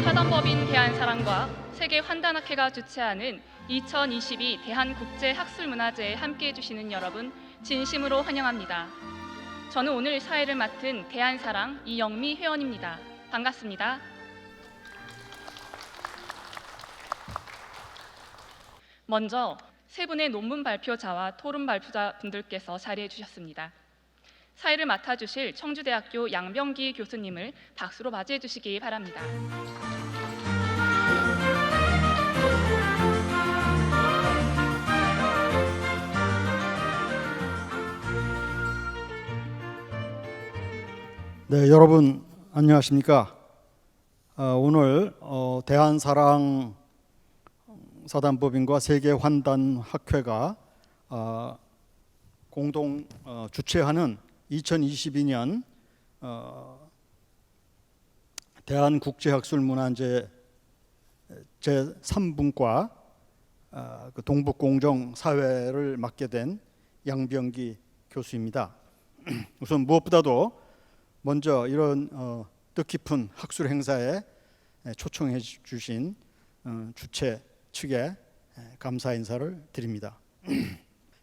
사단법인 대한사랑과 세계환단학회가 주최하는 2022 대한국제학술문화제에 함께해 주시는 여러분 진심으로 환영합니다. 저는 오늘 사회를 맡은 대한사랑 이영미 회원입니다. 반갑습니다. 먼저 세 분의 논문 발표자와 토론 발표자 분들께서 자리해 주셨습니다. 사회를 맡아주실 청주대학교 양병기 교수님을 박수로 맞이해 주시기 바랍니다. 네, 여러분 안녕하십니까? 오늘 대한사랑 사단법인과 세계환단학회가 공동 주최하는 2022년 대한국제학술문화제 제3분과 동북공정 사회를 맡게 된 양병기 교수입니다. 우선 무엇보다도 먼저 이런 뜻깊은 학술 행사에 초청해 주신 주최 측에 감사 인사를 드립니다.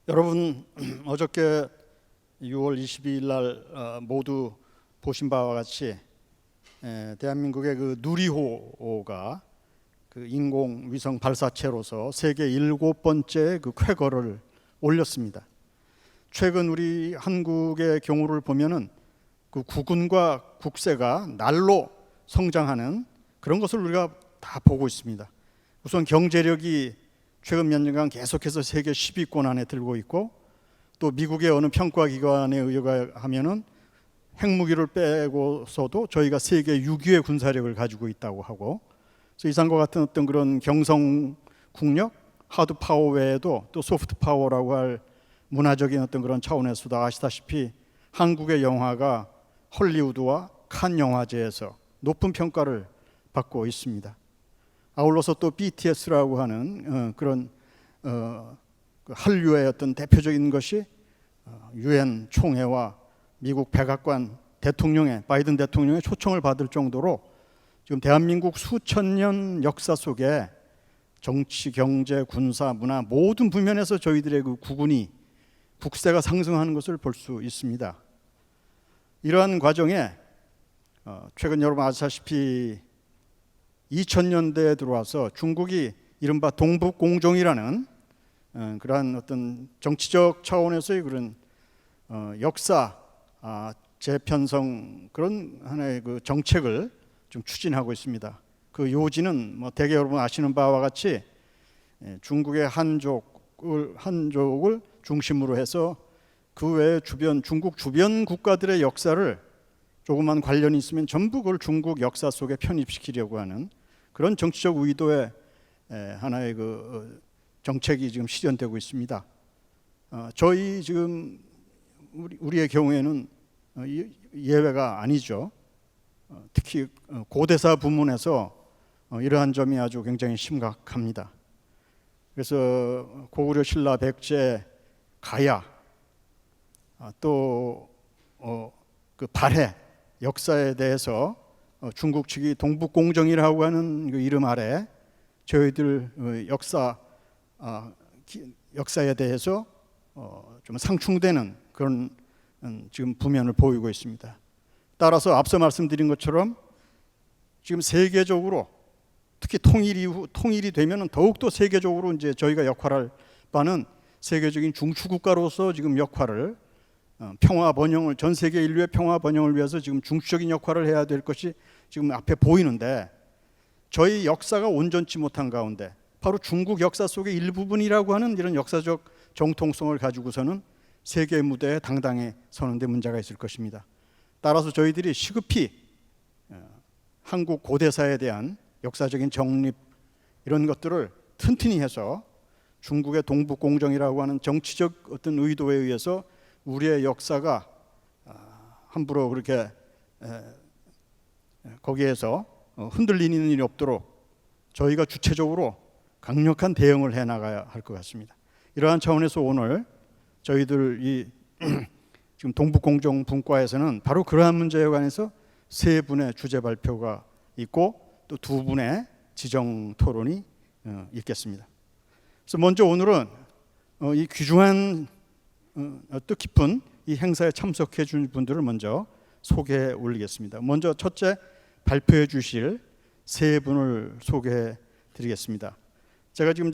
여러분 어저께 6월 22일 날 모두 보신 바와 같이 대한민국의 그 누리호가 그 인공위성 발사체로서 세계 7번째 그 쾌거를 올렸습니다. 최근 우리 한국의 경우를 보면은 그 국운과 국세가 날로 성장하는 그런 것을 우리가 다 보고 있습니다. 우선 경제력이 최근 몇 년간 계속해서 세계 10위권 안에 들고 있고, 또 미국의 어느 평가기관에 의하면은 핵무기를 빼고서도 저희가 세계 6위의 군사력을 가지고 있다고 하고, 그래서 이상과 같은 어떤 그런 경성국력, 하드 파워 외에도 또 소프트 파워라고 할 문화적인 어떤 그런 차원에서도 아시다시피 한국의 영화가 헐리우드와 칸 영화제에서 높은 평가를 받고 있습니다. 아울러서 또 BTS라고 하는 그런 한류의 어떤 대표적인 것이 유엔 총회와 미국 백악관 대통령의 바이든 대통령의 초청을 받을 정도로 지금 대한민국 수천 년 역사 속에 정치, 경제, 군사, 문화 모든 부면에서 저희들의 그 국운이 국세가 상승하는 것을 볼 수 있습니다. 이러한 과정에 최근 여러분 아시다시피 2000년대에 들어와서 중국이 이른바 동북공정이라는 그러한 어떤 정치적 차원에서의 그런 역사 재편성 그런 하나의 그 정책을 좀 추진하고 있습니다. 그 요지는 뭐 대개 여러분 아시는 바와 같이 중국의 한족을 중심으로 해서 그 외에 중국 주변 국가들의 역사를 조금만 관련이 있으면 전부 그걸 중국 역사 속에 편입시키려고 하는 그런 정치적 의도의 하나의 그 정책이 지금 실현되고 있습니다. 저희 지금 우리의 경우에는 예외가 아니죠. 특히 고대사 부문에서 이러한 점이 아주 굉장히 심각합니다. 그래서 고구려 신라 백제 가야 또 그 발해 역사에 대해서 중국 측이 동북공정이라고 하는 그 이름 아래 저희들 역사에 대해서 좀 상충되는 그런 지금 부면을 보이고 있습니다. 따라서 앞서 말씀드린 것처럼 지금 세계적으로 특히 통일이 되면은 더욱더 세계적으로 이제 저희가 역할할 바는 세계적인 중추국가로서 지금 역할을 평화 번영을 전 세계 인류의 평화 번영을 위해서 지금 중추적인 역할을 해야 될 것이 지금 앞에 보이는데 저희 역사가 온전치 못한 가운데 바로 중국 역사 속의 일부분이라고 하는 이런 역사적 정통성을 가지고서는 세계 무대에 당당히 서는 데 문제가 있을 것입니다. 따라서 저희들이 시급히 한국 고대사에 대한 역사적인 정립 이런 것들을 튼튼히 해서 중국의 동북공정이라고 하는 정치적 어떤 의도에 의해서 우리의 역사가 함부로 그렇게 거기에서 흔들리는 일이 없도록 저희가 주체적으로 강력한 대응을 해나가야 할 것 같습니다. 이러한 차원에서 오늘 저희들 이 지금 동북공정 분과에서는 바로 그러한 문제에 관해서 세 분의 주제 발표가 있고 또 두 분의 지정 토론이 있겠습니다. 그래서 먼저 오늘은 이 귀중한 뜻깊은 이 행사에 참석해 준 분들을 먼저 소개해 올리겠습니다. 먼저 첫째 발표해 주실 세 분을 소개해 드리겠습니다. 제가 지금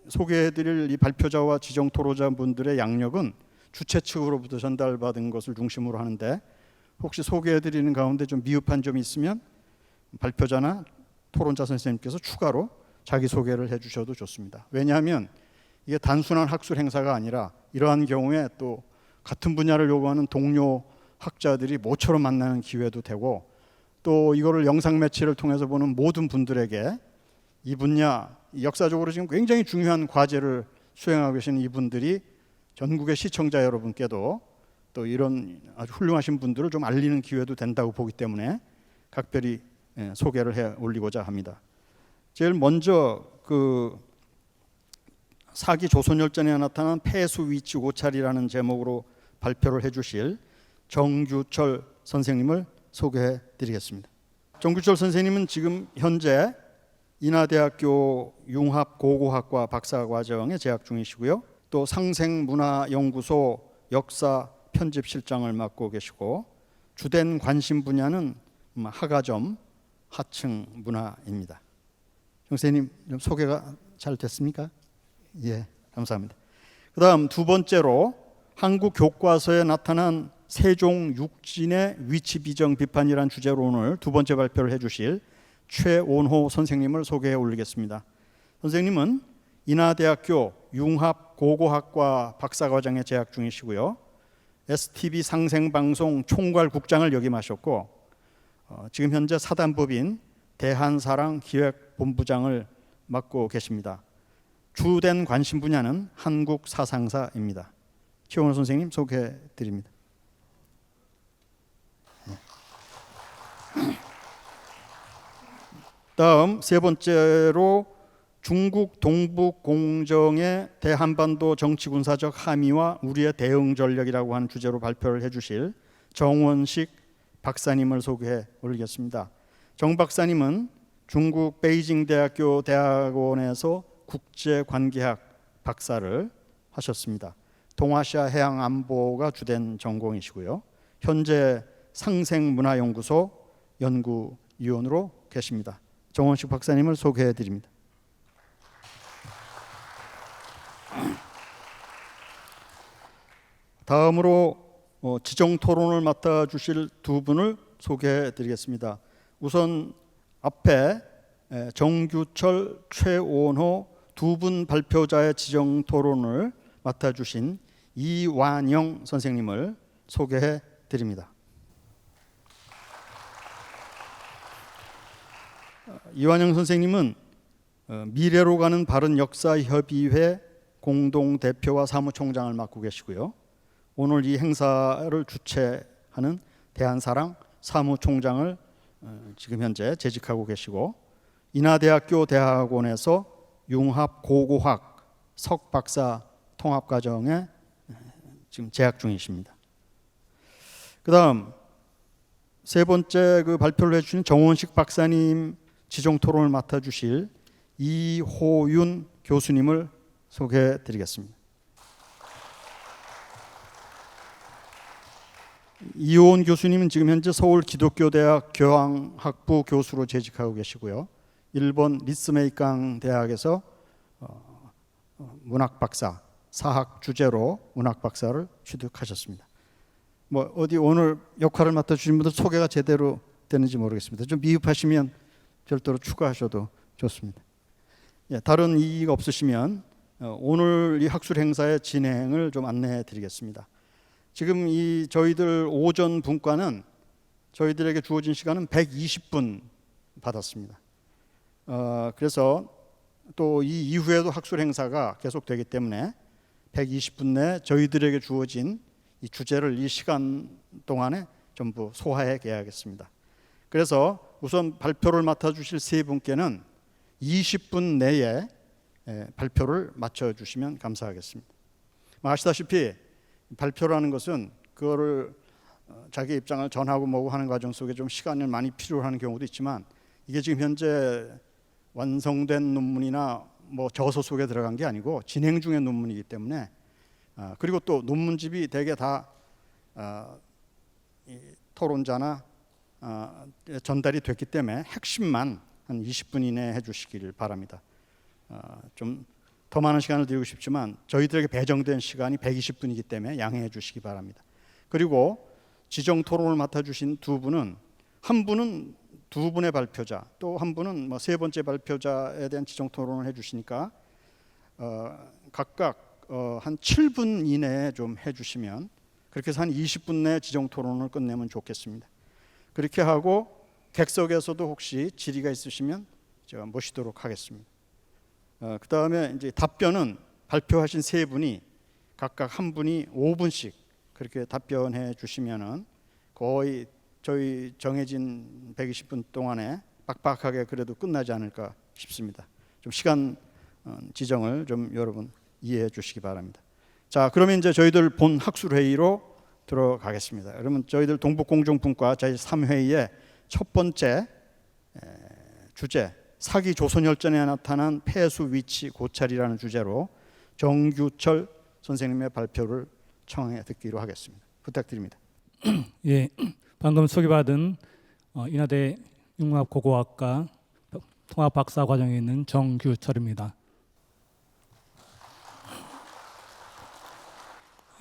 소개해 드릴 이 발표자와 지정 토론자 분들의 양력은 주최 측으로부터 전달받은 것을 중심으로 하는데, 혹시 소개해 드리는 가운데 좀 미흡한 점이 있으면 발표자나 토론자 선생님께서 추가로 자기 소개를 해 주셔도 좋습니다. 왜냐하면 이게 단순한 학술 행사가 아니라 이러한 경우에 또 같은 분야를 요구하는 동료 학자들이 모처럼 만나는 기회도 되고, 또 이거를 영상 매체를 통해서 보는 모든 분들에게 이 분야 역사적으로 지금 굉장히 중요한 과제를 수행하고 계시는 이분들이 전국의 시청자 여러분께도 또 이런 아주 훌륭하신 분들을 좀 알리는 기회도 된다고 보기 때문에 각별히 소개를 해 올리고자 합니다. 제일 먼저 그 사기 조선열전에 나타난 폐수 위치 고찰이라는 제목으로 발표를 해주실 정규철 선생님을 소개해 드리겠습니다. 정규철 선생님은 지금 현재 인하대학교 융합고고학과 박사과정에 재학 중이시고요. 또 상생문화연구소 역사 편집실장을 맡고 계시고, 주된 관심 분야는 하가점, 하층 문화입니다. 선생님 좀 소개가 잘 됐습니까? 예, 감사합니다. 그다음 두 번째로 한국 교과서에 나타난 세종 육진의 위치 비정 비판이란 주제로 오늘 두 번째 발표를 해주실 최온호 선생님을 소개해 올리겠습니다. 선생님은 인하대학교 융합고고학과 박사과정에 재학 중이시고요. STV 상생방송 총괄국장을 역임하셨고, 지금 현재 사단법인 대한사랑기획본부장을 맡고 계십니다. 주된 관심 분야는 한국 사상사입니다. 최온호 선생님 소개해 드립니다. 다음 세 번째로 중국 동북 공정의 대한반도 정치군사적 함의와 우리의 대응 전략이라고 하는 주제로 발표를 해주실 정원식 박사님을 소개해 올리겠습니다. 정 박사님은 중국 베이징 대학교 대학원에서 국제관계학 박사를 하셨습니다. 동아시아 해양 안보가 주된 전공이시고요. 현재 상생문화연구소 연구위원으로 계십니다. 정원식 박사님을 소개해 드립니다. 다음으로 지정 토론을 맡아 주실 두 분을 소개해 드리겠습니다. 우선 앞에 정규철, 최온호 두 분 발표자의 지정 토론을 맡아 주신 이완영 선생님을 소개해 드립니다. 이완영 선생님은 미래로 가는 바른 역사협의회 공동대표와 사무총장을 맡고 계시고요. 오늘 이 행사를 주최하는 대한사랑 사무총장을 지금 현재 재직하고 계시고, 인하대학교 대학원에서 융합고고학 석박사 통합과정에 지금 재학 중이십니다. 그 다음 세 번째 그 발표를 해주신 정원식 박사님 지정 토론을 맡아주실 이호윤 교수님을 소개해 드리겠습니다. 이호윤 교수님은 지금 현재 서울기독교대학 교황학부 교수로 재직하고 계시고요. 일본 리스메이강 대학에서 문학박사, 사학 주제로 문학박사를 취득하셨습니다. 뭐 어디 오늘 역할을 맡아주신 분들 소개가 제대로 되는지 모르겠습니다. 좀 미흡하시면 별도로 추가하셔도 좋습니다. 예, 다른 이의가 없으시면 오늘 이 학술 행사의 진행을 좀 안내해 드리겠습니다. 지금 이 저희들 오전 분과는 저희들에게 주어진 시간은 120분 받았습니다. 그래서 또 이 이후에도 학술 행사가 계속되기 때문에 120분 내 저희들에게 주어진 이 주제를 이 시간 동안에 전부 소화해 가야겠습니다. 그래서 우선 발표를 맡아주실 세 분께는 20분 내에 발표를 마쳐주시면 감사하겠습니다. 아시다시피 발표라는 것은 그거를 자기 입장을 전하고 뭐고 하는 과정 속에 좀 시간을 많이 필요로 하는 경우도 있지만, 이게 지금 현재 완성된 논문이나 뭐 저서 속에 들어간 게 아니고 진행 중의 논문이기 때문에 그리고 또 논문집이 대개 다 이 토론자나 전달이 됐기 때문에 핵심만 한 20분 이내에 해주시길 바랍니다. 좀 더 많은 시간을 드리고 싶지만 저희들에게 배정된 시간이 120분이기 때문에 양해해 주시기 바랍니다. 그리고 지정 토론을 맡아주신 두 분은 한 분은 두 분의 발표자, 또 한 분은 뭐 세 번째 발표자에 대한 지정 토론을 해주시니까 각각 한 7분 이내에 좀 해주시면 그렇게 해서 한 20분 내에 지정 토론을 끝내면 좋겠습니다. 그렇게 하고 객석에서도 혹시 질의가 있으시면 제가 모시도록 하겠습니다. 그 다음에 이제 답변은 발표하신 세 분이 각각 한 분이 5분씩 그렇게 답변해 주시면은 거의 저희 정해진 120분 동안에 빡빡하게 그래도 끝나지 않을까 싶습니다. 좀 시간 지정을 좀 여러분 이해해 주시기 바랍니다. 자, 그러면 이제 저희들 본 학술 회의로 들어가겠습니다. 그러면 저희들 동북공정분과 제3회의의 첫 번째 주제, 사기 조선열전에 나타난 폐수 위치 고찰이라는 주제로 정규철 선생님의 발표를 청해 듣기로 하겠습니다. 부탁드립니다. 예, 방금 소개받은 인하대 융합고고학과 통합 박사 과정에 있는 정규철입니다.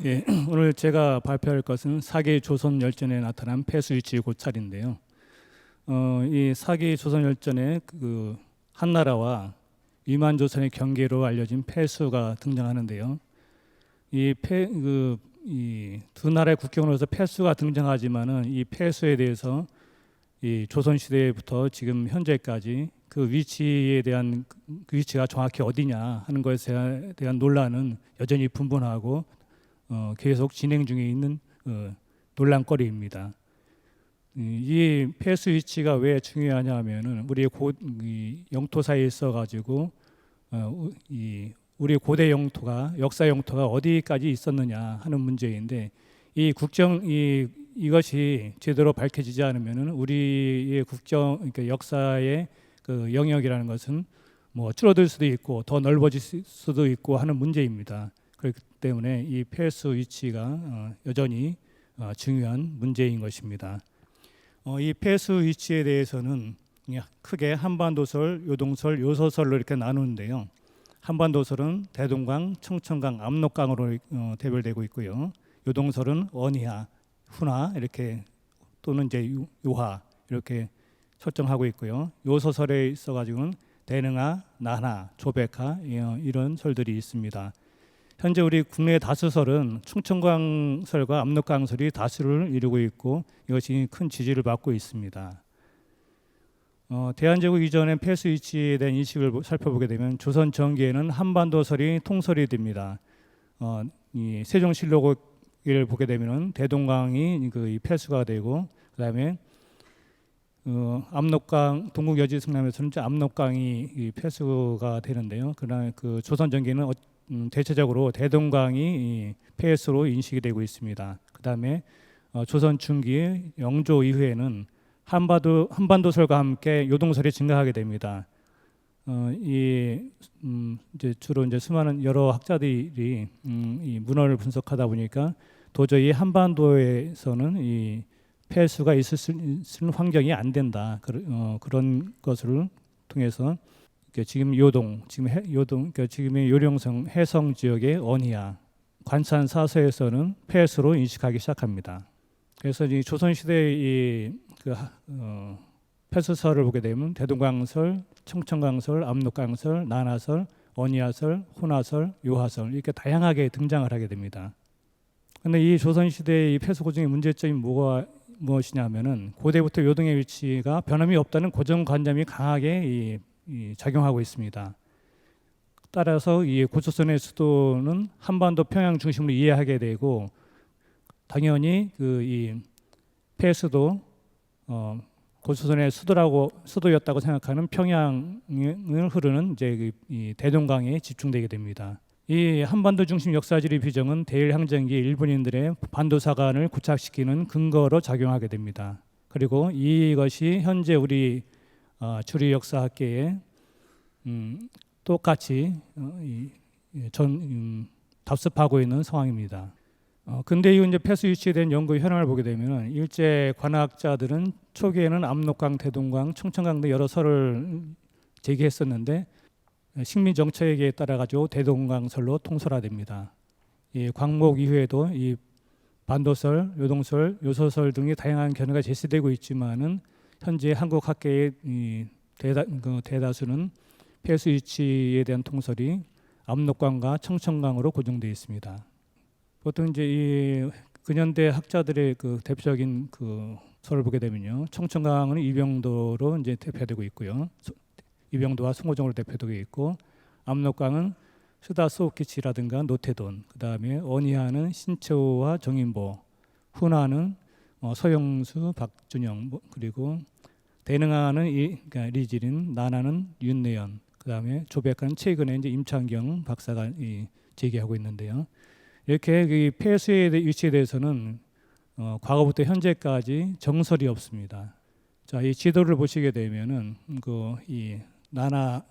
예, 오늘 제가 발표할 것은 사기 조선열전에 나타난 폐수 위치 고찰인데요. 이 사기 조선열전에 그 한나라와 위만조선의 경계로 알려진 폐수가 등장하는데요. 이 두 나라의 국경으로서 폐수가 등장하지만은 이 폐수에 대해서 이 조선 시대부터 지금 현재까지 그 위치에 대한 그 위치가 정확히 어디냐 하는 것에 대한 논란은 여전히 분분하고 계속 진행 중에 있는 논란거리입니다. 이 폐수 위치가 왜 중요하냐면은 우리 영토 사이에 있어 가지고 우리 고대 영토가 역사 영토가 어디까지 있었느냐 하는 문제인데 이 이것이 제대로 밝혀지지 않으면은 우리의 그러니까 역사의 그 영역이라는 것은 뭐 줄어들 수도 있고 더 넓어질 수도 있고 하는 문제입니다. 그렇기 때문에 이 폐수 위치가 여전히 중요한 문제인 것입니다. 이 폐수 위치에 대해서는 크게 한반도설, 요동설, 요서설로 이렇게 나누는데요. 한반도설은 대동강, 청천강, 압록강으로 대별되고 있고요. 요동설은 언이하, 훈하 이렇게 또는 이제 요하 이렇게 설정하고 있고요. 요서설에 있어가지고는 대능하, 난하, 조백하 이런 설들이 있습니다. 현재 우리 국내 다수설은 충청강설과 압록강설이 다수를 이루고 있고 이것이 큰 지지를 받고 있습니다. 대한제국 이전의 폐수 위치에 대한 인식을 살펴보게 되면 조선 전기에는 한반도설이 통설이 됩니다. 이 세종실록을 보게 되면 대동강이 이 폐수가 되고 그다음에 압록강 동국여지승남에서는 압록강이 이 폐수가 되는데요. 그러나 그 조선 전기는 대체적으로 대동강이 폐수로 인식이 되고 있습니다. 그다음에 조선 중기 영조 이후에는 한반도설과 함께 요동설이 증가하게 됩니다. 이제 주로 이제 수많은 여러 학자들이 이 문헌을 분석하다 보니까 도저히 한반도에서는 이 폐수가 있을 수 있는 환경이 안 된다. 그런 것을 통해서 지금 그러니까 지금의 요령성 해성 지역의 언이하 관산 사서에서는 폐수로 인식하기 시작합니다. 그래서 이 조선 시대의 폐수설을 보게 되면 대동강설, 청천강설, 압록강설, 난하설, 언이하설, 훈하설, 요하설 이렇게 다양하게 등장을 하게 됩니다. 그런데 이 조선 시대의 폐수 고증의 문제점이 무엇이냐면은 고대부터 요동의 위치가 변함이 없다는 고정관념이 강하게 작용하고 있습니다. 따라서 이 고조선의 수도는 한반도 평양 중심으로 이해하게 되고 당연히 이 폐수도 고조선의 수도였다고 생각하는 평양을 흐르는 이제 이 대동강에 집중되게 됩니다. 이 한반도 중심 역사지리 비정은 대일항쟁기 일본인들의 반도사관을 고착시키는 근거로 작용하게 됩니다. 그리고 이것이 현재 우리 주리 역사학계에 똑같이 답습하고 있는 상황입니다. 근데 이 이제 폐수 유치에 대한 연구 현황을 보게 되면 일제 관학자들은 초기에는 압록강, 대동강, 청천강 등 여러 설을 제기했었는데 식민 정책에 따라 가지고 대동강설로 통설화됩니다. 이 광목 이후에도 이 반도설, 요동설, 요소설 등의 다양한 견해가 제시되고 있지만은 현재 한국 학계의 대다수는 폐수 유치에 대한 통설이 압록강과 청천강으로 고정되어 있습니다. 보통 이제 이 근현대 학자들의 그 대표적인 그 설을 보게 되면요, 청천강은 이병도로 이제 대표되고 있고요, 이병도와 송호정으로 대표되고 있고, 압록강은 스다 소오키치라든가 노태돈, 그 다음에 언이하는 신채호와 정인보, 훈하는 서영수, 박준영, 그리고 대능하는 그러니까 리지린, 난하는 윤내연, 그 다음에 조백하는 최근에 이제 임창경 박사가 제기하고 있는데요. 이렇게 이 폐수의 위치에 대해서는 과거부터 현재까지 정설이 없습니다. 자, 이 지도를 보시게 되면은 이 나나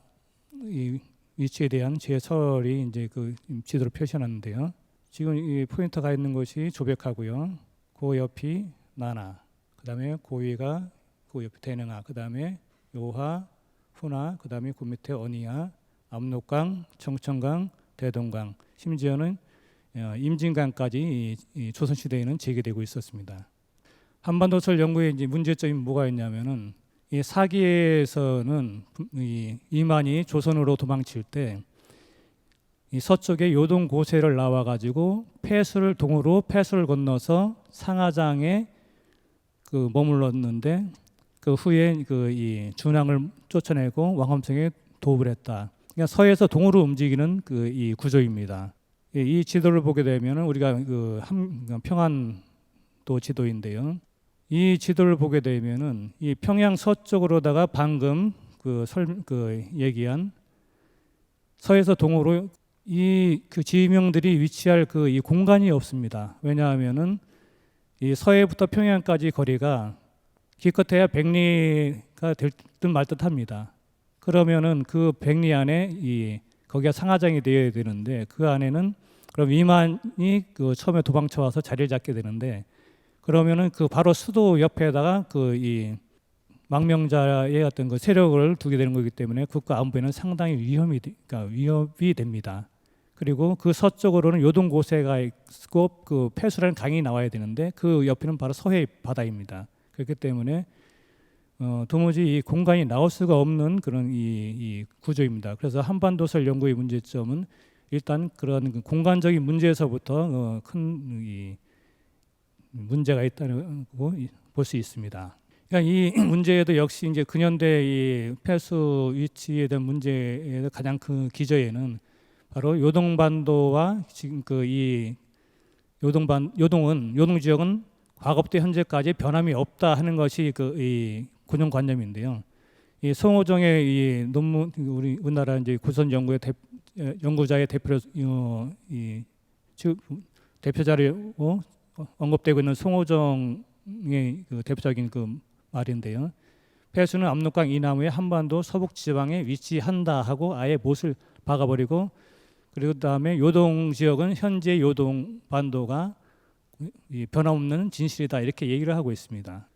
이 위치에 대한 제설이 이제 그 지도로 표시하는데요. 지금 이 포인트가 있는 것이 조백하고요. 그 옆이 나나, 그다음에 고위가 그 옆에 대능하, 그다음에 요하, 훈하, 그다음에 그 밑에 언이하, 압록강, 청천강, 대동강, 심지어는 임진강까지 이 조선시대에는 제기되고 있었습니다. 한반도설 연구의 이제 문제점이 뭐가 있냐면은 이 사기에서는 이만이 조선으로 도망칠 때 이 서쪽에 요동 고세를 나와 가지고 폐수를 동으로 폐수를 건너서 상하장에 그 머물렀는데 그 후에 그 이 준왕을 쫓아내고 왕엄성에 도읍을 했다. 그러니까 서에서 동으로 움직이는 그 이 구조입니다. 이 지도를 보게 되면은 우리가 그 평안도 지도인데요. 이 지도를 보게 되면은 이 평양 서쪽으로다가 방금 그 얘기한 서에서 동으로 이 그 지명들이 위치할 그 이 공간이 없습니다. 왜냐하면은 이 서해부터 평양까지 거리가 기껏해야 100리가 될 듯 말 듯합니다. 그러면은 그 100리 안에 거기가 상하장이 되어야 되는데 그 안에는 그럼 이만이 그 처음에 도망쳐 와서 자리를 잡게 되는데 그러면은 그 바로 수도 옆에다가 그 이 망명자의 어떤 그 세력을 두게 되는 거기 때문에 국가 안보에는 상당히 위협이 됩니다. 그리고 그 서쪽으로는 요동 고세가 있고 그 폐수라는 강이 나와야 되는데 그 옆에는 바로 서해 바다입니다. 그렇기 때문에 도무지 이 공간이 나올 수가 없는 그런 이 구조입니다. 그래서 한반도설 연구의 문제점은 일단 그런 그 공간적인 문제에서부터 큰 이 문제가 있다고 볼 수 있습니다. 그러니까 이 문제에도 역시 이제 근현대 이 폐수 위치에 대한 문제의 가장 큰 기저에는 바로 요동반도와 지금 그 이 요동 지역은 과거부터 현재까지 변함이 없다 하는 것이 그 이 고정관념인데요. 이 송호정의 이 논문, 우리나라 이제 고선 연구의 연구자의 대표자를 언급되고 있는 송호정의 그 대표적인 그 말인데요. 폐수는 압록강 이남의 한반도 서북 지방에 위치한다 하고 아예 못을 박아버리고 그리고 그다음에 요동 지역은 현재 요동 반도가 변함없는 진실이다 이렇게 얘기를 하고 있습니다.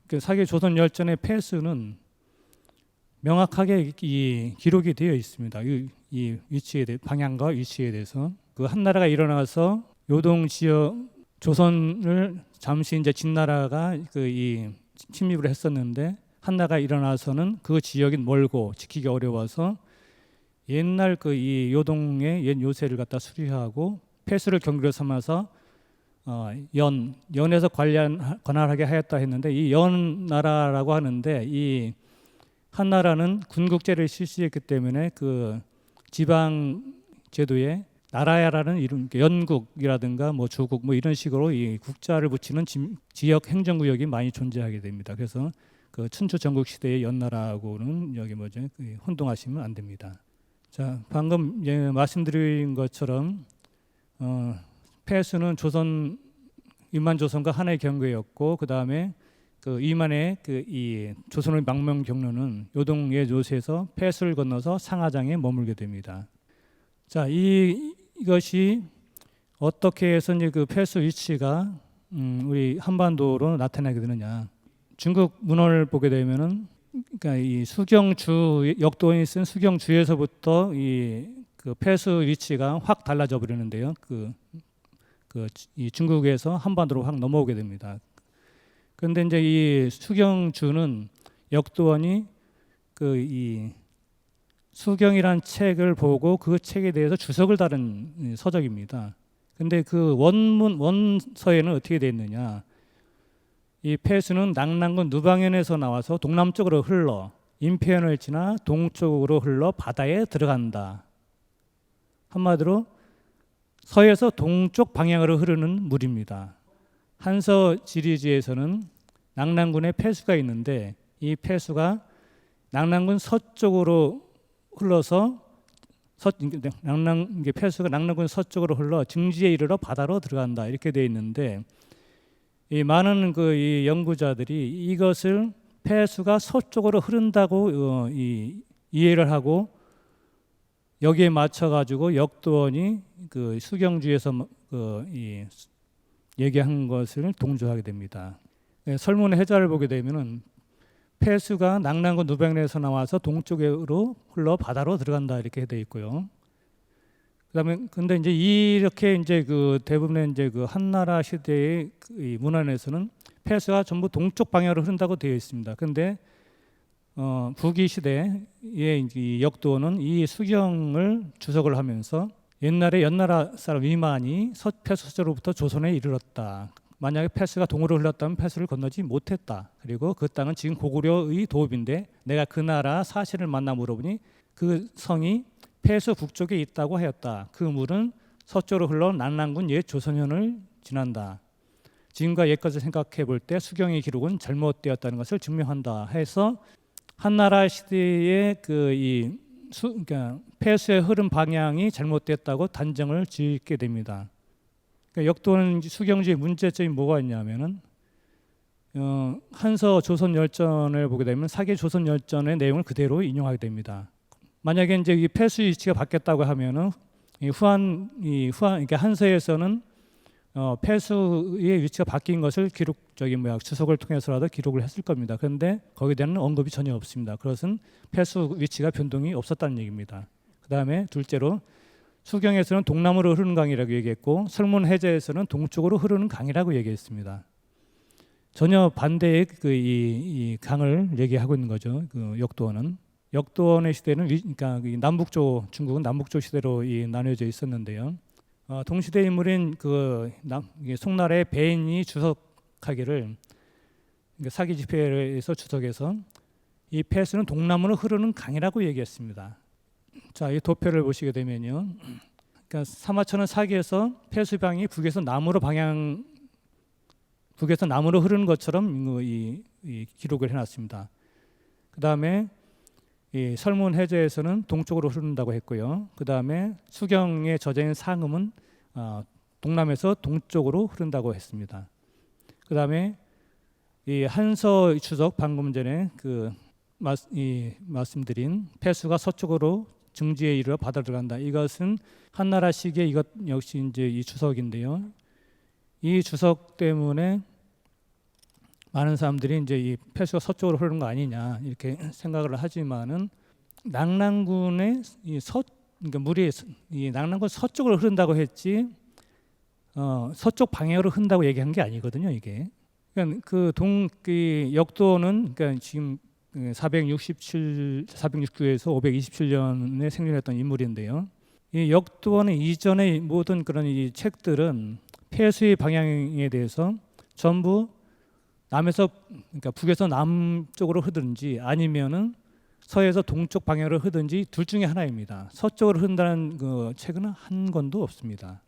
그 사기 조선 열전의 폐수는 명확하게 이 기록이 되어 있습니다. 이 위치에 대해 방향과 위치에 대해서 그 한나라가 일어나서 요동 지역 조선을 잠시 이제 진나라가 그 이 침입을 했었는데 한나라가 일어나서는 그 지역이 멀고 지키기 어려워서 옛날 그 이 요동의 옛 요새를 갖다 수리하고 폐수를 경비로 삼아서 연에서 관할하게 하였다 했는데 이 연나라라고 하는데 이 한나라는 군국제를 실시했기 때문에 그 지방 제도에 나라야라는 이름, 연국이라든가 뭐 조국 뭐 이런 식으로 이 국자를 붙이는 지역 행정구역이 많이 존재하게 됩니다. 그래서 그 춘추 전국 시대의 연나라하고는 여기 혼동하시면 안 됩니다. 자, 방금 말씀드린 것처럼 폐수는 조선 임만조선과 한의 경계였고 그 다음에 그 이만의 그 이 조선의 망명 경로는 요동의 요새에서 폐수를 건너서 상하장에 머물게 됩니다. 자, 이것이 어떻게 해서 이제 그 폐수 위치가 우리 한반도로 나타나게 되느냐? 중국 문헌을 보게 되면은 그러니까 이 수경주 역도원이 쓴 수경주에서부터 그 폐수 위치가 확 달라져 버리는데요. 이 중국에서 한반도로 확 넘어오게 됩니다. 그런데 이제 이 수경주는 역도원이 이 수경이란 책을 보고 그 책에 대해서 주석을 달은 서적입니다. 근데 그 원서에는 어떻게 되어 있느냐? 이 폐수는 낙랑군 누방현에서 나와서 동남쪽으로 흘러 인편을 지나 동쪽으로 흘러 바다에 들어간다. 한마디로 서에서 동쪽 방향으로 흐르는 물입니다. 한서 지리지에서는 낙랑군에 폐수가 있는데 이 폐수가 낙랑군 서쪽으로 흘러서 폐수가 낙랑군 서쪽으로 흘러 증지에 이르러 바다로 들어간다 이렇게 되어 있는데 이 많은 이 연구자들이 이것을 폐수가 서쪽으로 흐른다고 이해를 하고 여기에 맞춰 가지고 역도원이 그 수경주에서 얘기한 것을 동조하게 됩니다. 설문의 해자를 보게 되면은 폐수가 낙랑군 누방현에서 나와서 동쪽으로 흘러 바다로 들어간다 이렇게 되어 있고요. 그다음에 근데 이제 이렇게 이제 그 대부분의 이제 그 한나라 시대의 이 문헌에서는 폐수가 전부 동쪽 방향으로 흐른다고 되어 있습니다. 그런데 부기 시대의 이 역도는 이 수경을 주석을 하면서 옛날에 연나라 사람 위만이 폐수 서쪽으로부터 조선에 이르렀다. 만약에 폐수가 동으로 흘렀다면 폐수를 건너지 못했다. 그리고 그 땅은 지금 고구려의 도읍인데 내가 그 나라 사실을 만나 물어보니 그 성이 폐수 북쪽에 있다고 하였다. 그 물은 서쪽으로 흘러 낙랑군 옛 조선현을 지난다. 지금과 옛것을 생각해 볼 때 수경의 기록은 잘못되었다는 것을 증명한다 해서 한나라 시대의 그러니까 폐수의 흐름 방향이 잘못됐다고 단정을 짓게 됩니다. 그러니까 역도는 수경주의 문제점이 뭐가 있냐면은 한서 조선열전을 보게 되면 사기 조선열전의 내용을 그대로 인용하게 됩니다. 만약에 이제 이 폐수 위치가 바뀌었다고 하면은 그러니까 한서에서는 폐수의 위치가 바뀐 것을 주석을 통해서라도 기록을 했을 겁니다. 그런데 거기에 대한 언급이 전혀 없습니다. 그것은 폐수 위치가 변동이 없었다는 얘기입니다. 그 다음에 둘째로 수경에서는 동남으로 흐르는 강이라고 얘기했고 설문해제에서는 동쪽으로 흐르는 강이라고 얘기했습니다. 전혀 반대의 이 강을 얘기하고 있는 거죠. 그 역도원의 시대는 그러니까 남북조 중국은 남북조 시대로 나뉘어져 있었는데요. 동시대 인물인 송나라의 배인이 주석하기를 사기 집회에서 주석해서 이 폐수는 동남으로 흐르는 강이라고 얘기했습니다. 자, 이 도표를 보시게 되면요. 그러니까 사마천은 사기에서 폐수방이 북에서 남으로 흐르는 것처럼 이 기록을 해놨습니다. 그 다음에 이 설문해제에서는 동쪽으로 흐른다고 했고요. 그 다음에 수경의 저자인 상음은 동남에서 동쪽으로 흐른다고 했습니다. 그 다음에 이 한서 주석 방금 전에 말씀드린 폐수가 서쪽으로 증지에 이르러 바다로 들어간다. 이것은 한나라 시기의 이것 역시 이제 이 주석인데요. 이 주석 때문에 많은 사람들이 이제 이 폐수가 서쪽으로 흐르는 거 아니냐 이렇게 생각을 하지만은 낙랑군의 그러니까 물이 이 낙랑군 서쪽으로 흐른다고 했지 서쪽 방향으로 흐른다고 얘기한 게 아니거든요. 이게 그러니까 그 역도는 그러니까 지금 469에서 527년에 생존했던 인물인데요. 이 역도원의 이전의 모든 그런 이 책들은 폐수의 방향에 대해서 전부 그러니까 북에서 남쪽으로 흐르든지 아니면은 서에서 동쪽 방향으로 흐르든지 둘 중에 하나입니다. 서쪽으로 흐른다는 그 책은 한 권도 없습니다.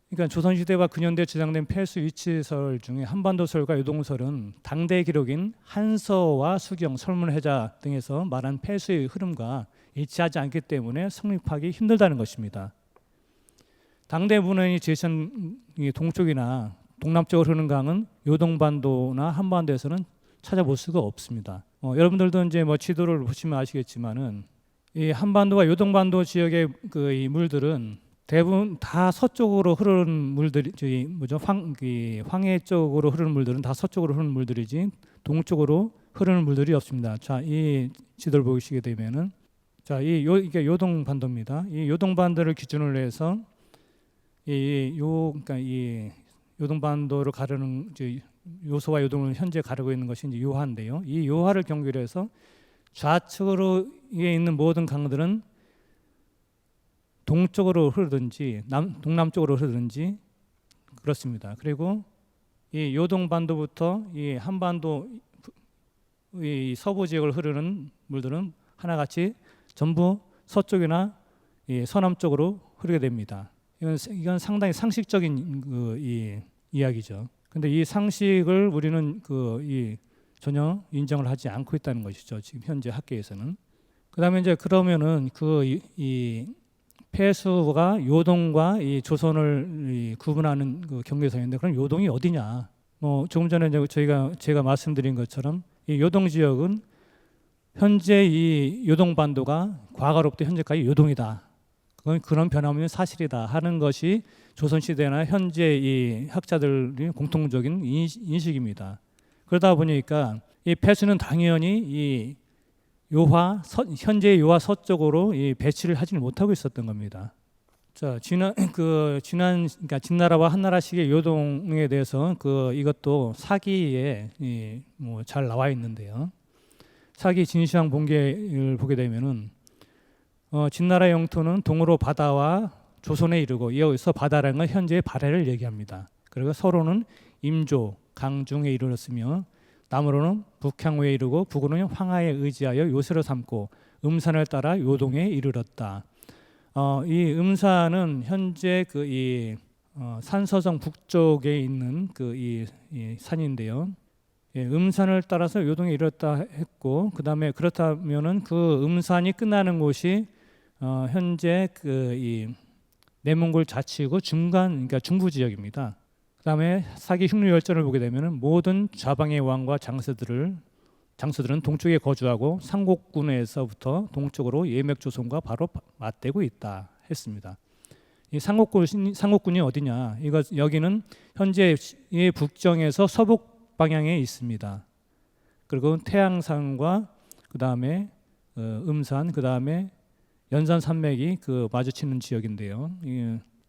그러니까 조선시대와 근현대에 저장된 폐수 위치설 중에 한반도설과 요동설은 당대 기록인 한서와 수경, 설문해자 등에서 말한 폐수의 흐름과 일치하지 않기 때문에 성립하기 힘들다는 것입니다. 당대 문헌이 제시한 동쪽이나 동남쪽으로 흐르는 강은 요동반도나 한반도에서는 찾아볼 수가 없습니다. 여러분들도 이제 뭐 지도를 보시면 아시겠지만은 이 한반도와 요동반도 지역의 그 이 물들은 대부분 다 서쪽으로 흐르는 물들이 저희 뭐죠 황해 쪽으로 흐르는 물들은 다 서쪽으로 흐르는 물들이지 동쪽으로 흐르는 물들이 없습니다. 자, 이 지도를 보시게 되면은 이게 요동반도입니다. 이 요동반도를 기준으로 해서 그러니까 이 요동반도를 가르는 요소와 요동을 현재 가르고 있는 것이 이제 요하인데요. 이 요하를 경계로 해서 좌측으로 있는 모든 강들은 동쪽으로 흐르든지 동남쪽으로 흐르든지 그렇습니다. 그리고 이 요동반도부터 이 한반도 이 서부 지역을 흐르는 물들은 하나같이 전부 서쪽이나 이 서남쪽으로 흐르게 됩니다. 이건 상당히 상식적인 이 이야기죠. 근데 이 상식을 우리는 전혀 인정을 하지 않고 있다는 것이죠. 지금 현재 학계에서는. 그다음에 이제 그러면은 이 폐수가 요동과 이 조선을 구분하는 그 경계선인데 그럼 요동이 어디냐? 조금 전에 이제 제가 말씀드린 것처럼 이 요동 지역은 현재 이 요동반도가 과거로부터 현재까지 요동이다. 그런 변함없는 사실이다 하는 것이 조선시대나 현재 이 학자들의 공통적인 인식입니다. 그러다 보니까 이 폐수는 당연히 이 현재의 요하 서쪽으로 이 배치를 하지는 못하고 있었던 겁니다. 자, 그러니까 진나라와 한나라식의 요동에 대해서 이것도 사기에 뭐 잘 나와 있는데요. 사기 진시황 본계를 보게 되면은 진나라 영토는 동으로 바다와 조선에 이르고 여기서 바다라는 건 현재의 발해를 얘기합니다. 그리고 서로는 임조, 강중에 이르렀으며 남으로는 북향후에 이르고 북으로는 황하에 의지하여 요새로 삼고 음산을 따라 요동에 이르렀다. 이 음산은 현재 산서성 북쪽에 있는 이 산인데요. 예, 음산을 따라서 요동에 이르렀다 했고 그다음에 그렇다면은 그 음산이 끝나는 곳이 현재 이 내몽골 자치구 그러니까 중부 지역입니다. 그다음에 사기 흉노열전을 보게 되면은 모든 좌방의 왕과 장수들은 동쪽에 거주하고 상곡군에서부터 동쪽으로 예맥조선과 바로 맞대고 있다 했습니다. 이 상곡군이 어디냐? 여기는 현재 이 북정에서 서북 방향에 있습니다. 그리고 태양산과 그다음에 음산 그다음에 연산 산맥이 마주치는 지역인데요.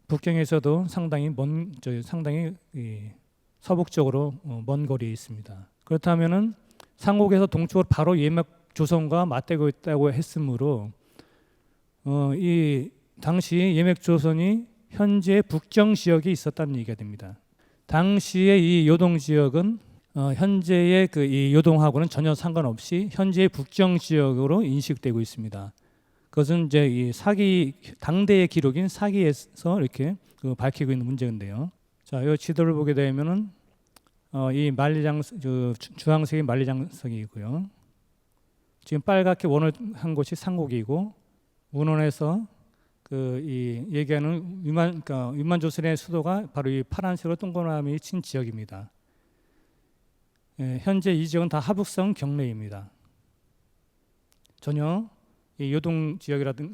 북경에서도 상당히 서북쪽으로 먼 거리에 있습니다. 그렇다면은 상곡에서 동쪽으로 바로 예맥조선과 맞대고 있다고 했으므로 이 당시 예맥조선이 현재 북경 지역에 있었다는 얘기가 됩니다. 당시의 이 요동 지역은 현재의 이 요동하고는 전혀 상관없이 현재의 북경 지역으로 인식되고 있습니다. 그것은 이제 이 당대의 기록인 사기에서 이렇게 밝히고 있는 문제인데요. 자, 이 지도를 보게 되면은 이 주황색이 만리장성이고요. 지금 빨갛게 원을 한 곳이 상곡이고 문헌에서 이 얘기하는 위만조선의 수도가 바로 이 파란색으로 동그라미 친 지역입니다. 예, 현재 이 지역은 다 하북성 경내입니다. 전혀 이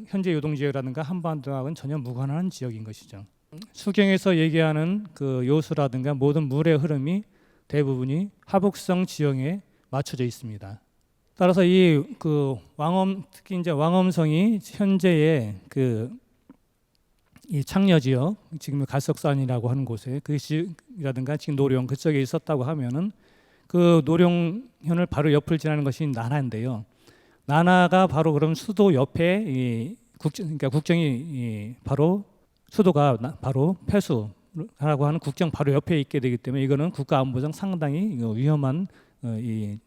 현재 요동 지역이라든가 한반도하고는 전혀 무관한 지역인 것이죠. 수경에서 얘기하는 요수라든가 모든 물의 흐름이 대부분이 하북성 지형에 맞춰져 있습니다. 따라서 특히 이제 왕엄성이 현재의 이 창녀 지역, 지금 갈석산이라고 하는 곳에 그 지역이라든가 지금 노령 그쪽에 있었다고 하면은 그 노령현을 바로 옆을 지나는 것이 나나인데요. 나나가 바로 그럼 수도 옆에 그러니까 국정이 바로 수도가 바로 폐수라고 하는 국정 바로 옆에 있게 되기 때문에 이거는 국가안보상 상당히 위험한 이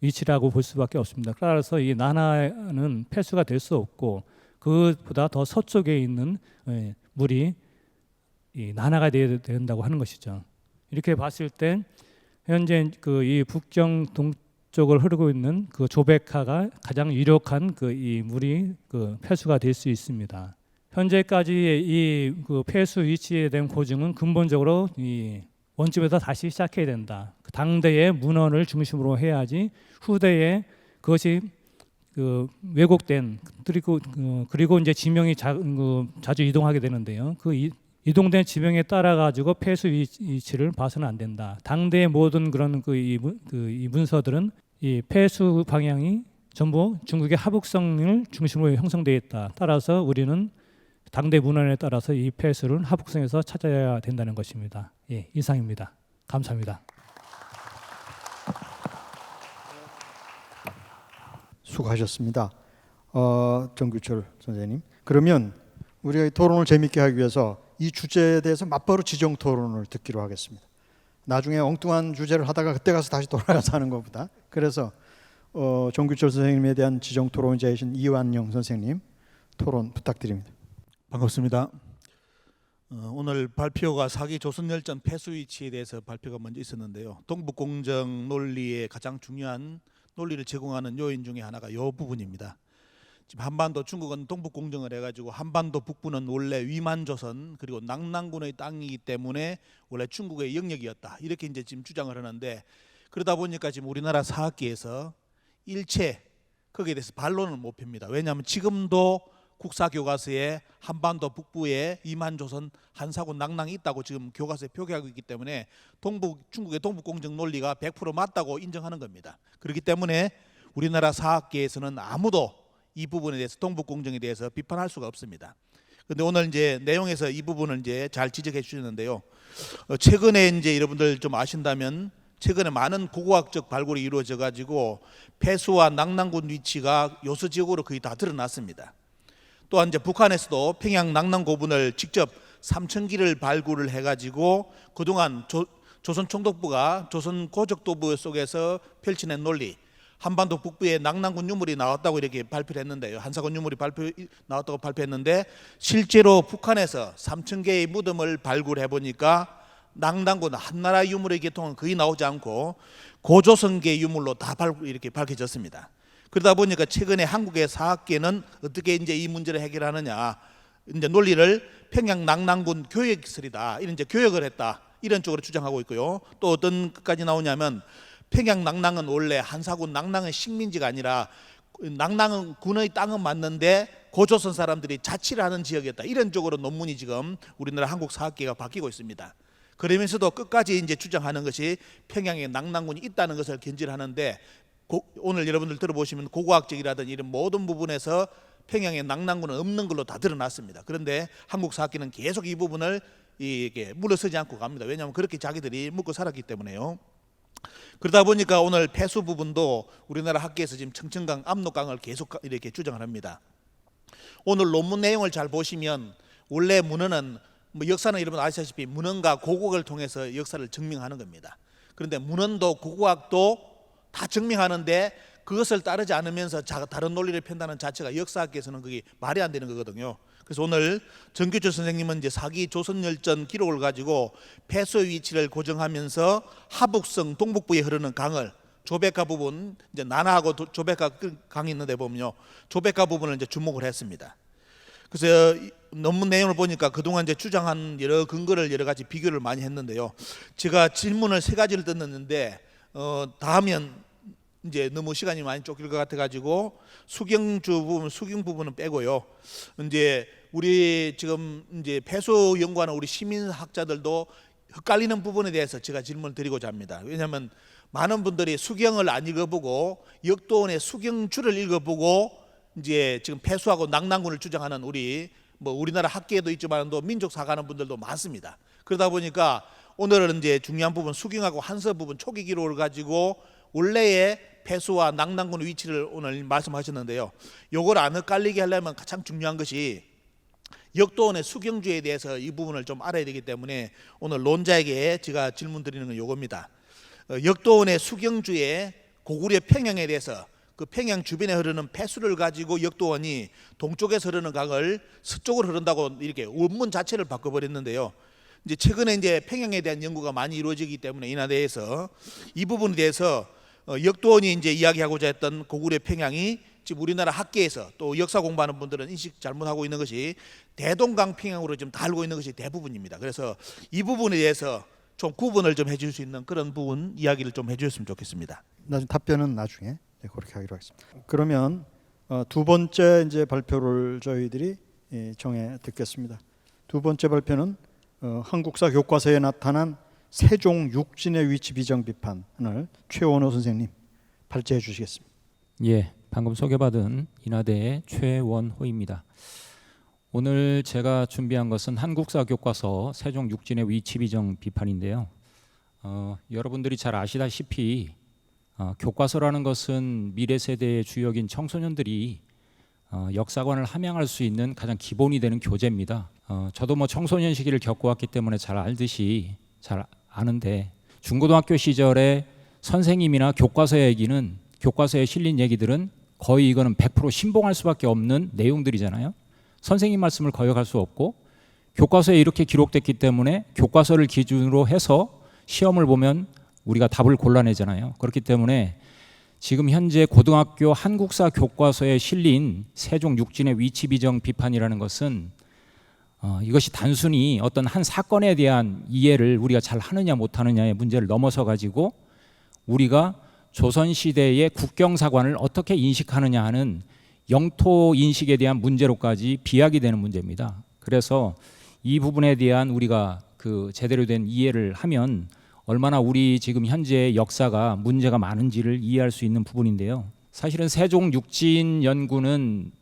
위치라고 볼 수밖에 없습니다. 따라서 이 나나는 폐수가 될 수 없고 그보다 더 서쪽에 있는 물이 이 나나가 되어야 된다고 하는 것이죠. 이렇게 봤을 때 현재 이 북경 동쪽을 흐르고 있는 조백하가 가장 유력한 이 물이 폐수가 될 수 있습니다. 현재까지의 이 폐수 위치에 대한 고증은 근본적으로 이 원점에서 다시 시작해야 된다. 당대의 문헌을 중심으로 해야지 후대에 그것이 그 왜곡된 그리고 이제 지명이 자주 이동하게 되는데요. 이동된 지명에 따라 가지고 폐수 위치를 봐서는 안 된다. 당대의 모든 그런 이 문서들은 이 폐수 방향이 전부 중국의 하북성을 중심으로 형성되어 있다. 따라서 우리는 당대 문헌에 따라서 이 폐수를 하북성에서 찾아야 된다는 것입니다. 예, 이상입니다. 감사합니다. 수고하셨습니다. 정규철 선생님. 그러면 우리가 이 토론을 재밌게 하기 위해서 이 주제에 대해서 맞바로 지정 토론을 듣기로 하겠습니다. 나중에 엉뚱한 주제를 하다가 그때 가서 다시 돌아가서 하는 것보다. 그래서 정규철 선생님에 대한 지정 토론자이신 이완영 선생님 토론 부탁드립니다. 반갑습니다. 오늘 발표가 사기 조선열전 폐수 위치에 대해서 발표가 먼저 있었는데요. 동북공정 논리의 가장 중요한 논리를 제공하는 요인 중에 하나가 이 부분입니다. 지금 한반도 중국은 동북공정을 해가지고 한반도 북부는 원래 위만조선 그리고 낙랑군의 땅이기 때문에 원래 중국의 영역이었다 이렇게 이제 지금 주장을 하는데 그러다 보니까 지금 우리나라 사학계에서 일체 거기에 대해서 반론을 못 핍니다. 왜냐하면 지금도 국사교과서에 한반도 북부에 위만조선 한사군 낙랑이 있다고 지금 교과서에 표기하고 있기 때문에 중국의 동북공정 논리가 100% 맞다고 인정하는 겁니다. 그렇기 때문에 우리나라 사학계에서는 아무도 이 부분에 대해서 동북공정에 대해서 비판할 수가 없습니다. 그런데 오늘 이제 내용에서 이 부분을 이제 잘 지적해 주셨는데요. 최근에 이제 여러분들 좀 아신다면 최근에 많은 고고학적 발굴이 이루어져 가지고 폐수와 낙랑군 위치가 요소 지역으로 거의 다 드러났습니다. 또한 이제 북한에서도 평양 낙랑 고분을 직접 3,000기를 발굴을 해가지고 그동안 조선 총독부가 조선 고적도부 속에서 펼쳐낸 논리, 한반도 북부에 낙랑군 유물이 나왔다고 이렇게 발표를 했는데요. 한사군 유물이 나왔다고 발표했는데 실제로 북한에서 3,000개의 무덤을 발굴해 보니까 낙랑군 한나라 유물의 계통은 거의 나오지 않고 고조선계 유물로 다 이렇게 밝혀졌습니다. 그러다 보니까 최근에 한국의 사학계는 어떻게 이제 이 문제를 해결하느냐, 이제 논리를 평양 낙랑군 교역설이다, 이런 이제 교역을 했다 이런 쪽으로 주장하고 있고요. 또 어떤 것까지 나오냐면 평양 낙랑은 원래 한사군 낙랑은 식민지가 아니라 낙랑은 군의 땅은 맞는데 고조선 사람들이 자치를 하는 지역이었다 이런 쪽으로 논문이 지금 우리나라 한국 사학계가 바뀌고 있습니다. 그러면서도 끝까지 이제 주장하는 것이 평양에 낙랑군이 있다는 것을 견지하는데 오늘 여러분들 들어보시면 고고학적이라든 이런 모든 부분에서 평양에 낙랑군은 없는 걸로 다 드러났습니다. 그런데 한국 사학계는 계속 이 부분을 이게 물러서지 않고 갑니다. 왜냐하면 그렇게 자기들이 묻고 살았기 때문에요. 그러다 보니까 오늘 폐수 부분도 우리나라 학계에서 지금 청천강, 압록강을 계속 이렇게 주장을 합니다. 오늘 논문 내용을 잘 보시면 원래 문헌은 역사는 여러분 아시다시피 문헌과 고고학을 통해서 역사를 증명하는 겁니다. 그런데 문헌도 고고학도 다 증명하는데 그것을 따르지 않으면서 다른 논리를 편다는 자체가 역사학계에서는 그게 말이 안 되는 거거든요. 그래서 오늘 정규철 선생님은 이제 사기 조선열전 기록을 가지고 폐수 위치를 고정하면서 하북성 동북부에 흐르는 강을 조백가 부분 이제 나나하고 조백가 강이 있는데 보면요 조백가 부분을 이제 주목을 했습니다. 그래서 논문 내용을 보니까 그동안 이제 주장한 여러 근거를 여러 가지 비교를 많이 했는데요. 제가 질문을 3가지를 던졌는데 다 하면 이제 너무 시간이 많이 쫓길 것 같아 가지고 수경 부분은 빼고요. 이제 우리 지금 이제 폐수 연구하는 우리 시민학자들도 헷갈리는 부분에 대해서 제가 질문을 드리고자 합니다. 왜냐하면 많은 분들이 수경을 안 읽어보고 역도원의 수경주를 읽어보고 이제 지금 폐수하고 낙랑군을 주장하는 우리나라 학계에도 있지만 또 민족 사가는 분들도 많습니다. 그러다 보니까 오늘은 이제 중요한 부분 수경하고 한서 부분 초기 기록을 가지고 원래의 폐수와 낙랑군의 위치를 오늘 말씀하셨는데요. 요걸 안 헷갈리게 하려면 가장 중요한 것이 역도원의 수경주에 대해서 이 부분을 좀 알아야 되기 때문에 오늘 논자에게 제가 질문 드리는 건 요겁니다. 역도원의 수경주의 고구려 평양에 대해서 그 평양 주변에 흐르는 폐수를 가지고 역도원이 동쪽에서 흐르는 강을 서쪽으로 흐른다고 이렇게 원문 자체를 바꿔버렸는데요. 이제 최근에 이제 평양에 대한 연구가 많이 이루어지기 때문에 인하대에서 이 부분에 대해서 역도원이 이제 이야기하고자 했던 고구려 평양이 지금 우리나라 학계에서 또 역사 공부하는 분들은 인식 잘못하고 있는 것이 대동강 평양으로 지금 다 알고 있는 것이 대부분입니다. 그래서 이 부분에 대해서 좀 구분을 좀 해줄 수 있는 그런 부분 이야기를 좀 해주셨으면 좋겠습니다. 나중 답변은 나중에 그렇게 하기로 하겠습니다. 그러면 두 번째 이제 발표를 저희들이 정해 듣겠습니다. 두 번째 발표는 한국사 교과서에 나타난 세종 육진의 위치 비정 비판을 최원호 선생님 발제해 주시겠습니다. 예, 방금 소개받은 인하대의 최원호입니다. 오늘 제가 준비한 것은 한국사 교과서 세종 육진의 위치 비정 비판인데요. 여러분들이 잘 아시다시피 교과서라는 것은 미래 세대의 주역인 청소년들이 역사관을 함양할 수 있는 가장 기본이 되는 교재입니다. 저도 뭐 청소년 시기를 겪어왔기 때문에 잘 알듯이 잘 아는데, 중고등학교 시절에 선생님이나 교과서의 얘기는, 교과서에 실린 얘기들은 거의 이거는 100% 신봉할 수밖에 없는 내용들이잖아요. 선생님 말씀을 거역할 수 없고, 교과서에 이렇게 기록됐기 때문에 교과서를 기준으로 해서 시험을 보면 우리가 답을 골라내잖아요. 그렇기 때문에 지금 현재 고등학교 한국사 교과서에 실린 세종 육진의 위치 비정 비판이라는 것은 이것이 단순히 어떤 한 사건에 대한 이해를 우리가 잘 하느냐 못하느냐의 문제를 넘어서 가지고 우리가 조선시대의 국경사관을 어떻게 인식하느냐 하는 영토 인식에 대한 문제로까지 비약이 되는 문제입니다. 그래서 이 부분에 대한 우리가 그 제대로 된 이해를 하면 얼마나 우리 지금 현재의 역사가 문제가 많은지를 이해할 수 있는 부분인데요. 사실은 세종 육진 연구는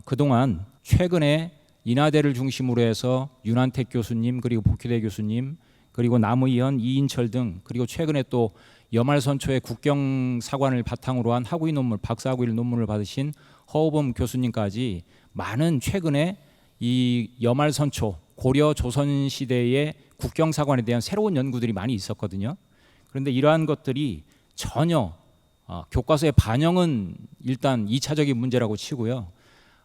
그동안 최근에 인하대를 중심으로 해서 윤한택 교수님, 그리고 복희대 교수님, 그리고 남의현, 이인철 등, 그리고 최근에 또 여말선초의 국경사관을 바탕으로 한 학위 논문, 박사학위를 논문을 받으신 허우범 교수님까지 많은 최근에 이 여말선초, 고려 조선시대의 국경사관에 대한 새로운 연구들이 많이 있었거든요. 그런데 이러한 것들이 전혀 교과서의 반영은 일단 2차적인 문제라고 치고요.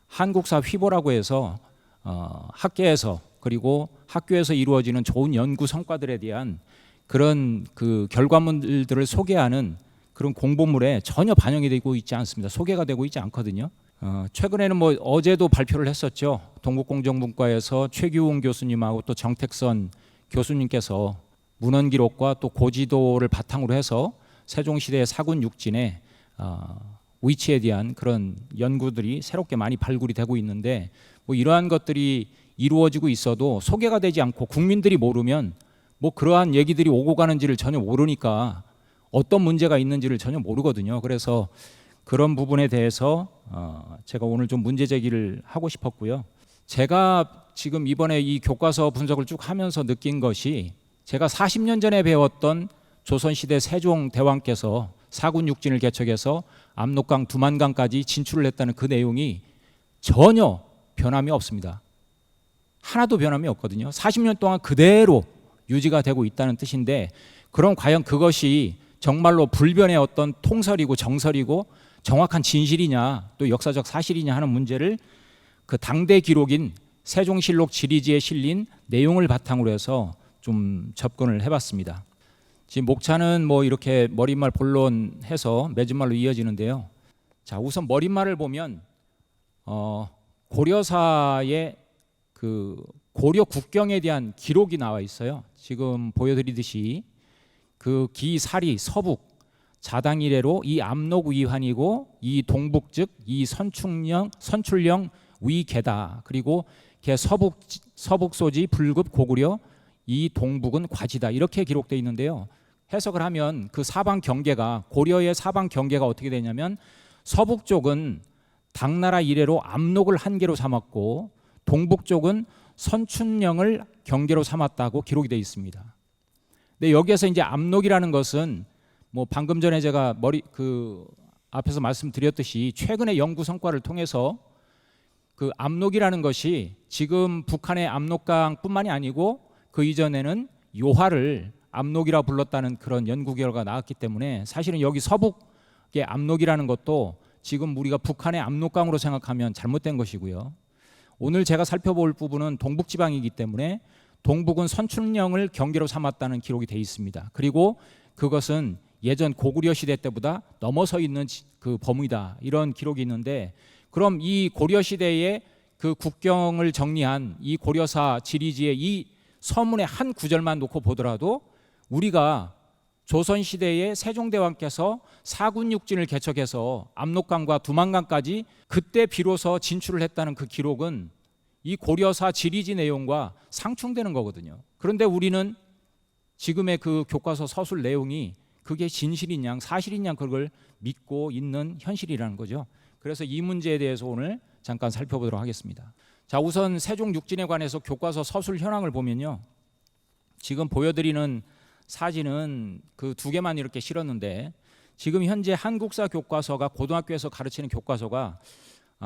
한국사 휘보라고 해서 학계에서, 그리고 학교에서 이루어지는 좋은 연구 성과들에 대한 그런 그 결과물들을 소개하는 그런 공보물에 전혀 반영이 되고 있지 않습니다. 소개가 되고 있지 않거든요. 최근에는 뭐 어제도 발표를 했었죠. 동국공정문과에서 최규웅 교수님하고 또 정택선 교수님께서 문헌 기록과 또 고지도를 바탕으로 해서 세종시대의 사군 육진의 위치에 대한 그런 연구들이 새롭게 많이 발굴이 되고 있는데, 뭐 이러한 것들이 이루어지고 있어도 소개가 되지 않고 국민들이 모르면 뭐 그러한 얘기들이 오고 가는지를 전혀 모르니까 어떤 문제가 있는지를 전혀 모르거든요. 그래서 그런 부분에 대해서 제가 오늘 좀 문제 제기를 하고 싶었고요. 제가 지금 이번에 이 교과서 분석을 쭉 하면서 느낀 것이, 제가 40년 전에 배웠던 조선시대 세종대왕께서 사군 육진을 개척해서 압록강, 두만강까지 진출을 했다는 그 내용이 전혀 변함이 없습니다. 하나도 변함이 없거든요. 40년 동안 그대로 유지가 되고 있다는 뜻인데, 그럼 과연 그것이 정말로 불변의 어떤 통설이고 정설이고 정확한 진실이냐, 또 역사적 사실이냐 하는 문제를 그 당대 기록인 세종실록 지리지에 실린 내용을 바탕으로 해서 좀 접근을 해봤습니다. 지금 목차는 뭐 이렇게 머릿말 본론해서 맺은말로 이어지는데요. 자, 우선 머릿말을 보면 고려사의 그 고려 국경에 대한 기록이 나와 있어요. 지금 보여드리듯이 그 기사리 서북 자당 이래로 이 압록 위환이고, 이 동북 즉 이 선출령 위계다. 그리고 개 서북 소지 불급 고구려, 이 동북은 과지다. 이렇게 기록되어 있는데요. 해석을 하면 그 사방 경계가, 고려의 사방 경계가 어떻게 되냐면 서북 쪽은 당나라 이래로 압록을 한계로 삼았고, 동북 쪽은 선춘령을 경계로 삼았다고 기록이 되어 있습니다. 근데 여기에서 이제 압록이라는 것은 뭐 방금 전에 제가 앞에서 말씀드렸듯이 최근의 연구 성과를 통해서 그 압록이라는 것이 지금 북한의 압록강뿐만이 아니고 그 이전에는 요하를 압록이라 불렀다는 그런 연구 결과가 나왔기 때문에, 사실은 여기 서북의 압록이라는 것도 지금 우리가 북한의 압록강으로 생각하면 잘못된 것이고요. 오늘 제가 살펴볼 부분은 동북지방이기 때문에 동북은 선춘령을 경계로 삼았다는 기록이 되어 있습니다. 그리고 그것은 예전 고구려 시대 때보다 넘어서 있는 그 범위다, 이런 기록이 있는데, 그럼 이 고려 시대의 그 국경을 정리한 이 고려사 지리지의 이 서문의 한 구절만 놓고 보더라도 우리가 조선시대에 세종대왕께서 사군육진을 개척해서 압록강과 두만강까지 그때 비로소 진출을 했다는 그 기록은 이 고려사 지리지 내용과 상충되는 거거든요. 그런데 우리는 지금의 그 교과서 서술 내용이 그게 진실인 양 사실인 양 그걸 믿고 있는 현실이라는 거죠. 그래서 이 문제에 대해서 오늘 잠깐 살펴보도록 하겠습니다. 자, 우선 세종육진에 관해서 교과서 서술 현황을 보면요, 지금 보여드리는 사진은 그 두 개만 이렇게 실었는데, 지금 현재 한국사 교과서가 고등학교에서 가르치는 교과서가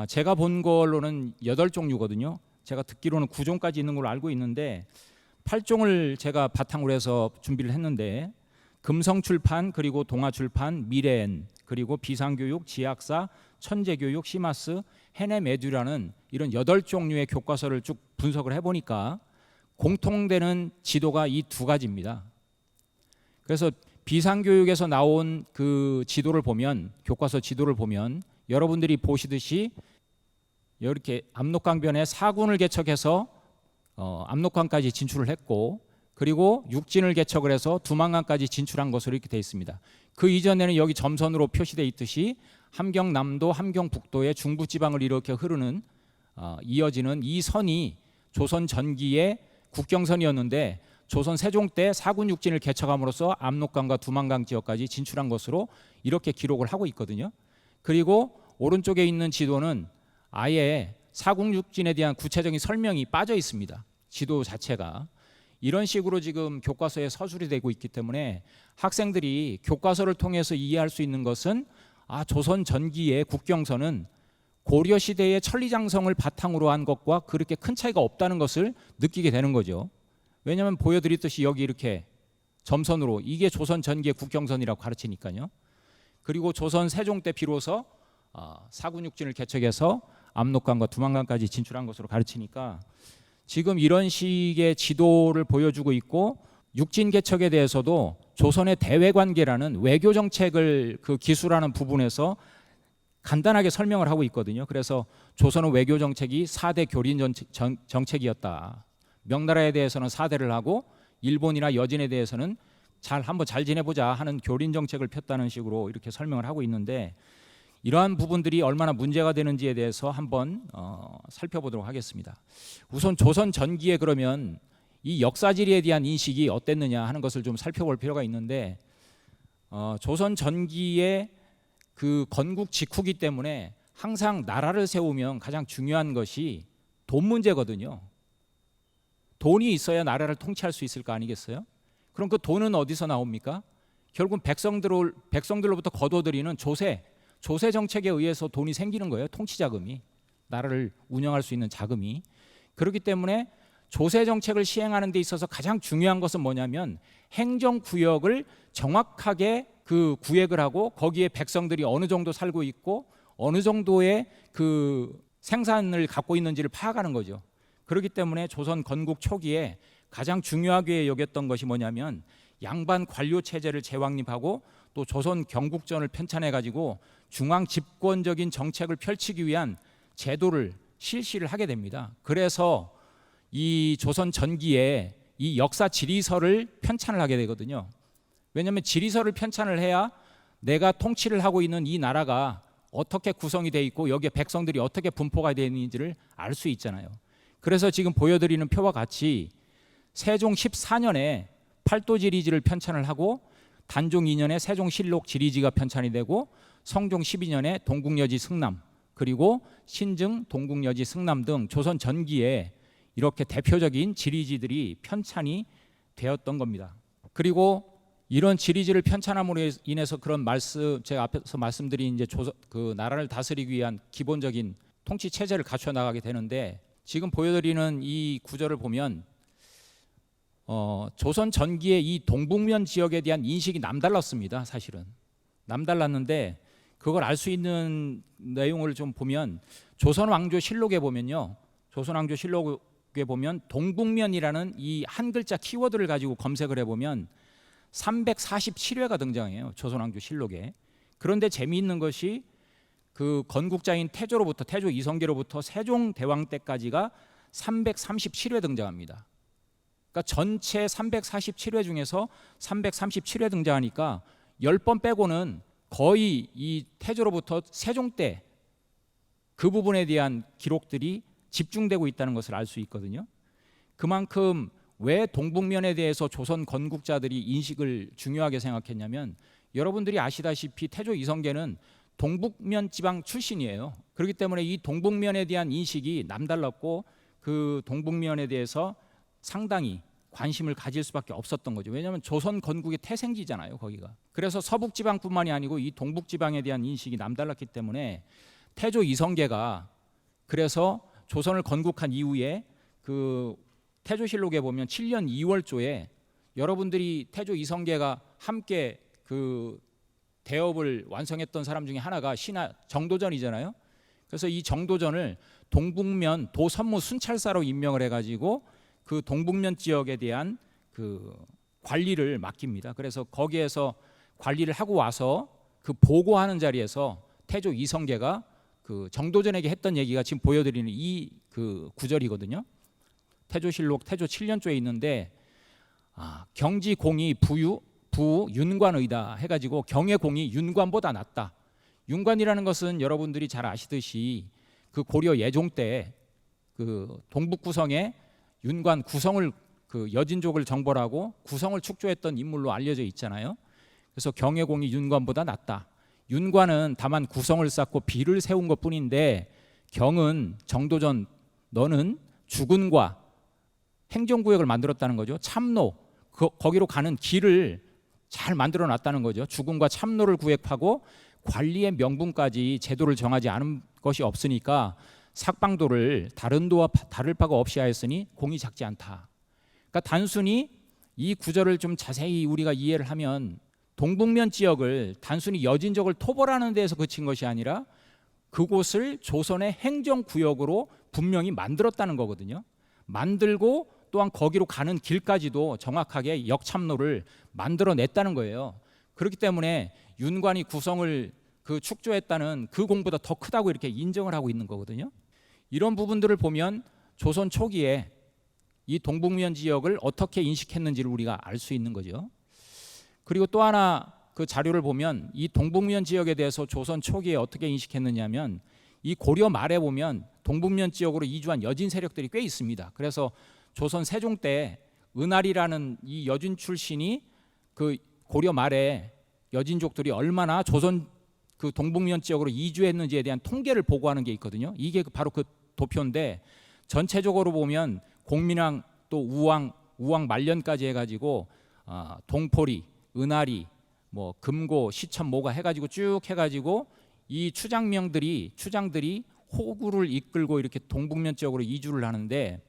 제가 본 걸로는 8종류거든요. 제가 듣기로는 9종까지 있는 걸로 알고 있는데 8종을 제가 바탕으로 해서 준비를 했는데, 금성출판, 그리고 동아출판, 미래엔, 그리고 비상교육, 지학사, 천재교육, 시마스, 해내메듀라는 이런 8종류의 교과서를 쭉 분석을 해보니까 공통되는 지도가 이 두 가지입니다. 그래서 비상교육에서 나온 그 지도를 보면, 교과서 지도를 보면 여러분들이 보시듯이 이렇게 압록강변에 사군을 개척해서 압록강까지 진출을 했고, 그리고 육진을 개척을 해서 두만강까지 진출한 것으로 이렇게 되어 있습니다. 그 이전에는 여기 점선으로 표시되어 있듯이 함경남도, 함경북도의 중부지방을 이렇게 흐르는 이어지는 이 선이 조선 전기의 국경선이었는데, 조선 세종 때 사군 육진을 개척함으로써 압록강과 두만강 지역까지 진출한 것으로 이렇게 기록을 하고 있거든요. 그리고 오른쪽에 있는 지도는 아예 사군 육진에 대한 구체적인 설명이 빠져 있습니다. 지도 자체가 이런 식으로 지금 교과서에 서술이 되고 있기 때문에 학생들이 교과서를 통해서 이해할 수 있는 것은 조선 전기의 국경선은 고려 시대의 천리장성을 바탕으로 한 것과 그렇게 큰 차이가 없다는 것을 느끼게 되는 거죠. 왜냐하면 보여드렸듯이 여기 이렇게 점선으로 이게 조선 전기의 국경선이라고 가르치니까요. 그리고 조선 세종 때 비로소 사군육진을 개척해서 압록강과 두만강까지 진출한 것으로 가르치니까 지금 이런 식의 지도를 보여주고 있고, 육진 개척에 대해서도 조선의 대외관계라는 외교 정책을 그 기술하는 부분에서 간단하게 설명을 하고 있거든요. 그래서 조선의 외교 정책이 4대 교린 정책이었다. 명나라에 대해서는 4대를 하고 일본이나 여진에 대해서는 한번 잘 지내보자 하는 교린 정책을 폈다는 식으로 이렇게 설명을 하고 있는데, 이러한 부분들이 얼마나 문제가 되는지에 대해서 한번 살펴보도록 하겠습니다. 우선 조선 전기에 그러면 이 역사지리에 대한 인식이 어땠느냐 하는 것을 좀 살펴볼 필요가 있는데, 조선 전기의 그 건국 직후기 때문에 항상 나라를 세우면 가장 중요한 것이 돈 문제거든요. 돈이 있어야 나라를 통치할 수 있을 거 아니겠어요? 그럼 그 돈은 어디서 나옵니까? 결국 백성들로부터 거둬들이는 조세 정책에 의해서 돈이 생기는 거예요. 통치 자금이, 나라를 운영할 수 있는 자금이. 그렇기 때문에 조세 정책을 시행하는 데 있어서 가장 중요한 것은 뭐냐면 행정구역을 정확하게 그 구획을 하고 거기에 백성들이 어느 정도 살고 있고 어느 정도의 그 생산을 갖고 있는지를 파악하는 거죠. 그렇기 때문에 조선 건국 초기에 가장 중요하게 여겼던 것이 뭐냐면 양반 관료 체제를 재확립하고 또 조선 경국전을 편찬해 가지고 중앙 집권적인 정책을 펼치기 위한 제도를 실시를 하게 됩니다. 그래서 이 조선 전기에 이 역사 지리서를 편찬을 하게 되거든요. 왜냐하면 지리서를 편찬을 해야 내가 통치를 하고 있는 이 나라가 어떻게 구성이 돼 있고 여기에 백성들이 어떻게 분포가 되어 있는지를 알 수 있잖아요. 그래서 지금 보여드리는 표와 같이 세종 14년에 팔도지리지를 편찬을 하고 단종 2년에 세종실록 지리지가 편찬이 되고 성종 12년에 동국여지 승남, 그리고 신증 동국여지 승남 등 조선 전기에 이렇게 대표적인 지리지들이 편찬이 되었던 겁니다. 그리고 이런 지리지를 편찬함으로 인해서 그런 제가 앞에서 말씀드린 이제 그 나라를 다스리기 위한 기본적인 통치 체제를 갖춰 나가게 되는데, 지금 보여드리는 이 구절을 보면 조선 전기의 이 동북면 지역에 대한 인식이 남달랐습니다. 사실은 남달랐는데 그걸 알 수 있는 내용을 좀 보면 조선왕조실록에 보면요, 조선왕조실록에 보면 동북면이라는 이 한 글자 키워드를 가지고 검색을 해보면 347회가 등장해요, 조선왕조실록에. 그런데 재미있는 것이 그 건국자인 태조 이성계로부터 세종대왕 때까지가 337회 등장합니다. 그러니까 전체 347회 중에서 337회 등장하니까 10번 빼고는 거의 이 태조로부터 세종 때 그 부분에 대한 기록들이 집중되고 있다는 것을 알 수 있거든요. 그만큼 왜 동북면에 대해서 조선 건국자들이 인식을 중요하게 생각했냐면, 여러분들이 아시다시피 태조 이성계는 동북면 지방 출신이에요. 그렇기 때문에 이 동북면에 대한 인식이 남달랐고 그 동북면에 대해서 상당히 관심을 가질 수밖에 없었던 거죠. 왜냐하면 조선 건국의 태생지잖아요, 거기가. 그래서 서북지방뿐만이 아니고 이 동북지방에 대한 인식이 남달랐기 때문에 태조 이성계가 그래서 조선을 건국한 이후에 그 태조실록에 보면 7년 2월조에 여러분들이 태조 이성계가 함께 그 대업을 완성했던 사람 중에 하나가 신하 정도전이잖아요. 그래서 이 정도전을 동북면 도선무 순찰사로 임명을 해가지고 그 동북면 지역에 대한 그 관리를 맡깁니다. 그래서 거기에서 관리를 하고 와서 그 보고하는 자리에서 태조 이성계가 그 정도전에게 했던 얘기가 지금 보여드리는 이 그 구절이거든요. 태조실록 태조 7년조에 있는데 경지 공이 부 윤관의다 해가지고 경의 공이 윤관보다 낫다. 윤관이라는 것은 여러분들이 잘 아시듯이 그 고려 예종 때 그 동북 구성에 윤관 구성을 그 여진족을 정벌하고 구성을 축조했던 인물로 알려져 있잖아요. 그래서 경의 공이 윤관보다 낫다. 윤관은 다만 구성을 쌓고 비를 세운 것뿐인데 경은 정도전 너는 주군과 행정구역을 만들었다는 거죠. 참로 거기로 가는 길을 잘 만들어 놨다는 거죠. 주군과 참로를 구획하고 관리의 명분까지 제도를 정하지 않은 것이 없으니까 삭방도를 다른 도와 다를 바가 없이 하였으니 공이 작지 않다. 그러니까 단순히 이 구절을 좀 자세히 우리가 이해를 하면 동북면 지역을 단순히 여진족을 토벌하는 데에서 그친 것이 아니라 그곳을 조선의 행정구역으로 분명히 만들었다는 거거든요. 만들고 또한 거기로 가는 길까지도 정확하게 역참로를 만들어냈다는 거예요. 그렇기 때문에 윤관이 구성을 그 축조했다는 그 공보다 더 크다고 이렇게 인정을 하고 있는 거거든요. 이런 부분들을 보면 조선 초기에 이 동북면 지역을 어떻게 인식했는지를 우리가 알 수 있는 거죠. 그리고 또 하나 그 자료를 보면 이 동북면 지역에 대해서 조선 초기에 어떻게 인식했느냐면 이 고려 말에 보면 동북면 지역으로 이주한 여진 세력들이 꽤 있습니다. 그래서 조선 세종 때 은알이라는 이 여진 출신이 그 고려 말에 여진족들이 얼마나 조선 그 동북면 지역으로 이주했는지에 대한 통계를 보고하는 게 있거든요. 이게 바로 그 도표인데 전체적으로 보면 공민왕 또 우왕 말년까지 해가지고 동포리, 은알이, 뭐 금고, 시천, 모가 해가지고 쭉 해가지고 이 추장들이 호구를 이끌고 이렇게 동북면 지역으로 이주를 하는데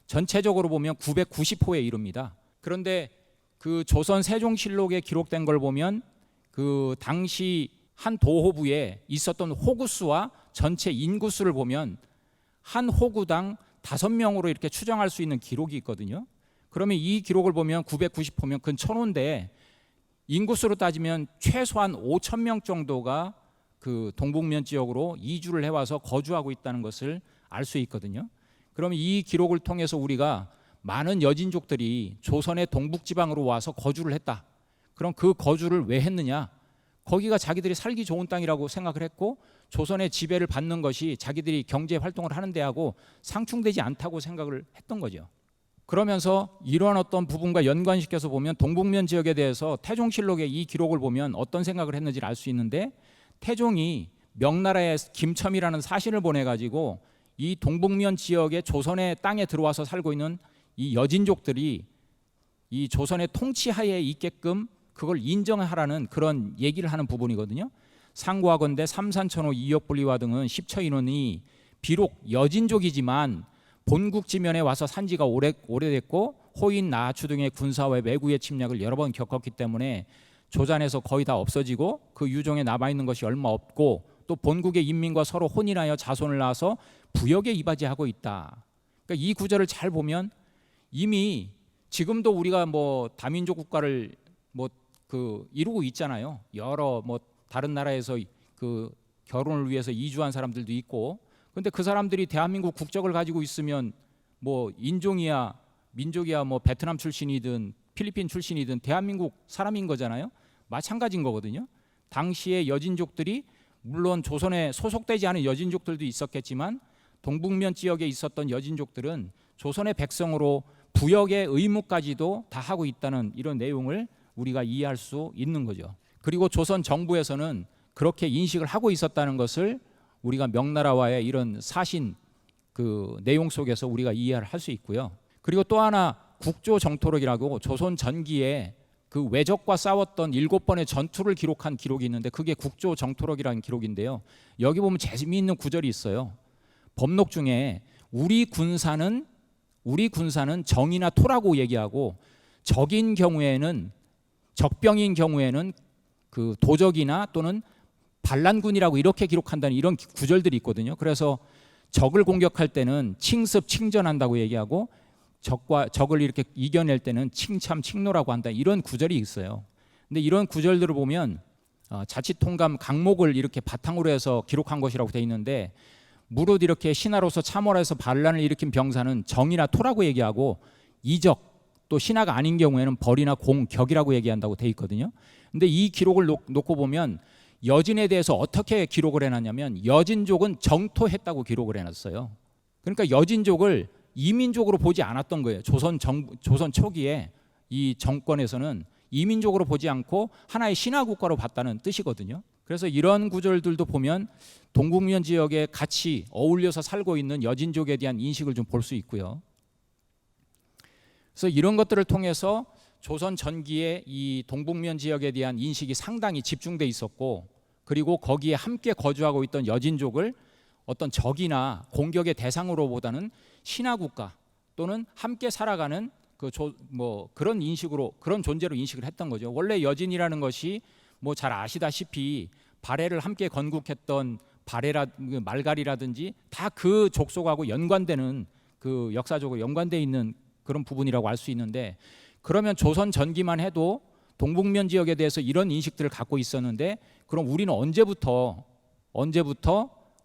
전체적으로 보면 990호에 이릅니다. 그런데 그 조선 세종실록에 기록된 걸 보면 그 당시 한 도호부에 있었던 호구 수와 전체 인구 수를 보면 한 호구당 5명으로 이렇게 추정할 수 있는 기록이 있거든요. 그러면 이 기록을 보면 990호면 근 1000호인데 인구수로 따지면 최소한 5,000명 정도가 그 동북면 지역으로 이주를 해와서 거주하고 있다는 것을 알 수 있거든요. 그러면 이 기록을 통해서 우리가 많은 여진족들이 조선의 동북지방으로 와서 거주를 했다. 그럼 그 거주를 왜 했느냐? 거기가 자기들이 살기 좋은 땅이라고 생각을 했고 조선의 지배를 받는 것이 자기들이 경제 활동을 하는 데하고 상충되지 않다고 생각을 했던 거죠. 그러면서 이러한 어떤 부분과 연관시켜서 보면 동북면 지역에 대해서 태종실록의 이 기록을 보면 어떤 생각을 했는지를 알 수 있는데 태종이 명나라에 김첨이라는 사신을 보내가지고 이 동북면 지역의 조선의 땅에 들어와서 살고 있는 이 여진족들이 이 조선의 통치하에 있게끔 그걸 인정하라는 그런 얘기를 하는 부분이거든요. 상고하건대 삼산천호 이역분리화 등은 10처 인원이 비록 여진족이지만 본국 지면에 와서 산지가 오래됐고 호인, 나추 등의 군사와 매구의 침략을 여러 번 겪었기 때문에 조잔에서 거의 다 없어지고 그 유종에 남아있는 것이 얼마 없고 또 본국의 인민과 서로 혼인하여 자손을 낳아서 부역에 이바지하고 있다. 그러니까 이 구절을 잘 보면 이미 지금도 우리가 뭐 다민족 국가를 뭐 그 이루고 있잖아요. 여러 뭐 다른 나라에서 그 결혼을 위해서 이주한 사람들도 있고, 근데 그 사람들이 대한민국 국적을 가지고 있으면 뭐 인종이야 민족이야 뭐 베트남 출신이든 필리핀 출신이든 대한민국 사람인 거잖아요. 마찬가지인 거거든요. 당시에 여진족들이 물론 조선에 소속되지 않은 여진족들도 있었겠지만 동북면 지역에 있었던 여진족들은 조선의 백성으로 부역의 의무까지도 다 하고 있다는 이런 내용을 우리가 이해할 수 있는 거죠. 그리고 조선 정부에서는 그렇게 인식을 하고 있었다는 것을 우리가 명나라와의 이런 사신 그 내용 속에서 우리가 이해를 할 수 있고요. 그리고 또 하나 국조정토록이라고 조선 전기에 그 외적과 싸웠던 7번의 전투를 기록한 기록이 있는데 그게 국조정토록이라는 기록인데요. 여기 보면 재미있는 구절이 있어요. 법록 중에 우리 군사는 정이나 토라고 얘기하고 적인 경우에는 적병인 경우에는 그 도적이나 또는 반란군이라고 이렇게 기록한다는 이런 구절들이 있거든요. 그래서 적을 공격할 때는 칭습 칭전한다고 얘기하고 적을 이렇게 이겨낼 때는 칭참 칭노라고 한다 이런 구절이 있어요. 근데 이런 구절들을 보면 자치통감 강목을 이렇게 바탕으로 해서 기록한 것이라고 돼 있는데 무릇 이렇게 신하로서 참호해서 반란을 일으킨 병사는 정이나 토라고 얘기하고 이적 또 신하가 아닌 경우에는 벌이나 공, 격이라고 얘기한다고 돼 있거든요. 근데 이 기록을 놓고 보면 여진에 대해서 어떻게 기록을 해놨냐면 여진족은 정토했다고 기록을 해놨어요. 그러니까 여진족을 이민족으로 보지 않았던 거예요. 조선 초기에 이 정권에서는 이민족으로 보지 않고 하나의 신화 국가로 봤다는 뜻이거든요. 그래서 이런 구절들도 보면 동북면 지역에 같이 어울려서 살고 있는 여진족에 대한 인식을 좀 볼 수 있고요. 그래서 이런 것들을 통해서 조선 전기에 이 동북면 지역에 대한 인식이 상당히 집중돼 있었고 그리고 거기에 함께 거주하고 있던 여진족을 어떤 적이나 공격의 대상으로 보다는 신화 국가 또는 함께 살아가는 그런 인식으로 그런 존재로 인식을 했던 거죠. 원래 여진이라는 것이 뭐 잘 아시다시피 발해를 함께 건국했던 말갈이라든지 다 그 족속하고 연관되는 그 역사적으로 연관돼 있는 그런 부분이라고 알 수 있는데 그러면 조선 전기만 해도 동북면 지역에 대해서 이런 인식들을 갖고 있었는데 그럼 우리는 언제부터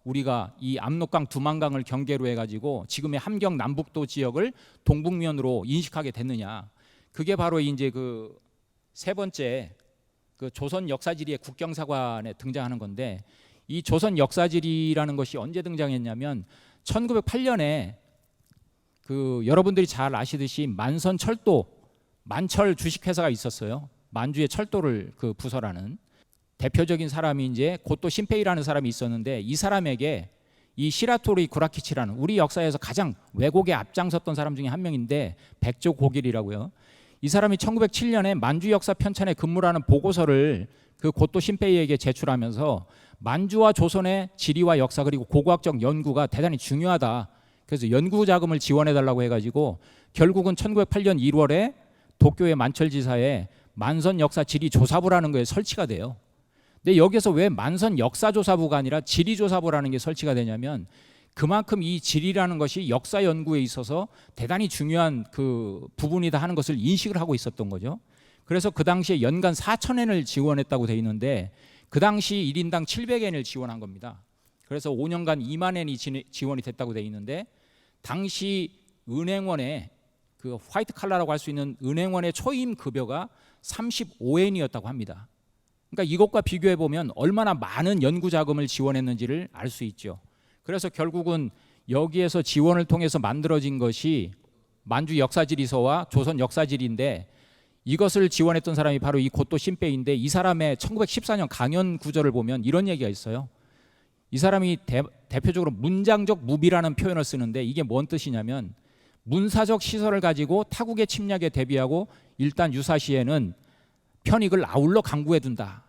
우리가 이 압록강 두만강을 경계로 해가지고 지금의 함경 남북도 지역을 동북면으로 인식하게 됐느냐? 그게 바로 이제 그 세 번째 그 조선 역사지리의 국경사관에 등장하는 건데 이 조선 역사지리라는 것이 언제 등장했냐면 1908년에 그 여러분들이 잘 아시듯이 만철 주식회사가 있었어요. 만주의 철도를 그 부설하는 대표적인 사람이 이제 고토 신페이라는 사람이 있었는데 이 사람에게 이 시라토리 구라키치라는 우리 역사에서 가장 왜곡에 앞장섰던 사람 중에 한 명인데 백조고길이라고요. 이 사람이 1907년에 만주 역사 편찬에 근무라는 보고서를 그 고토 신페이에게 제출하면서 만주와 조선의 지리와 역사 그리고 고고학적 연구가 대단히 중요하다. 그래서 연구 자금을 지원해 달라고 해가지고 결국은 1908년 1월에 도쿄의 만철지사에 만선 역사 지리 조사부라는 거에 설치가 돼요. 근데 여기서 왜 만선 역사조사부가 아니라 지리조사부라는 게 설치가 되냐면 그만큼 이 지리라는 것이 역사 연구에 있어서 대단히 중요한 그 부분이다 하는 것을 인식을 하고 있었던 거죠. 그래서 그 당시에 연간 4,000엔을 지원했다고 돼 있는데 그 당시 1인당 700엔을 지원한 겁니다. 그래서 5년간 2만 엔이 지원이 됐다고 돼 있는데 당시 은행원의 그 화이트 칼라라고 할 수 있는 은행원의 초임 급여가 35엔이었다고 합니다. 그러니까 이것과 비교해 보면 얼마나 많은 연구 자금을 지원했는지를 알 수 있죠. 그래서 결국은 여기에서 지원을 통해서 만들어진 것이 만주 역사지리서와 조선 역사지리인데 이것을 지원했던 사람이 바로 이 고토 신페이인데 이 사람의 1914년 강연 구절을 보면 이런 얘기가 있어요. 이 사람이 대표적으로 문장적 무비라는 표현을 쓰는데 이게 뭔 뜻이냐면 문사적 시설을 가지고 타국의 침략에 대비하고 일단 유사시에는 편익을 아울러 강구해 둔다.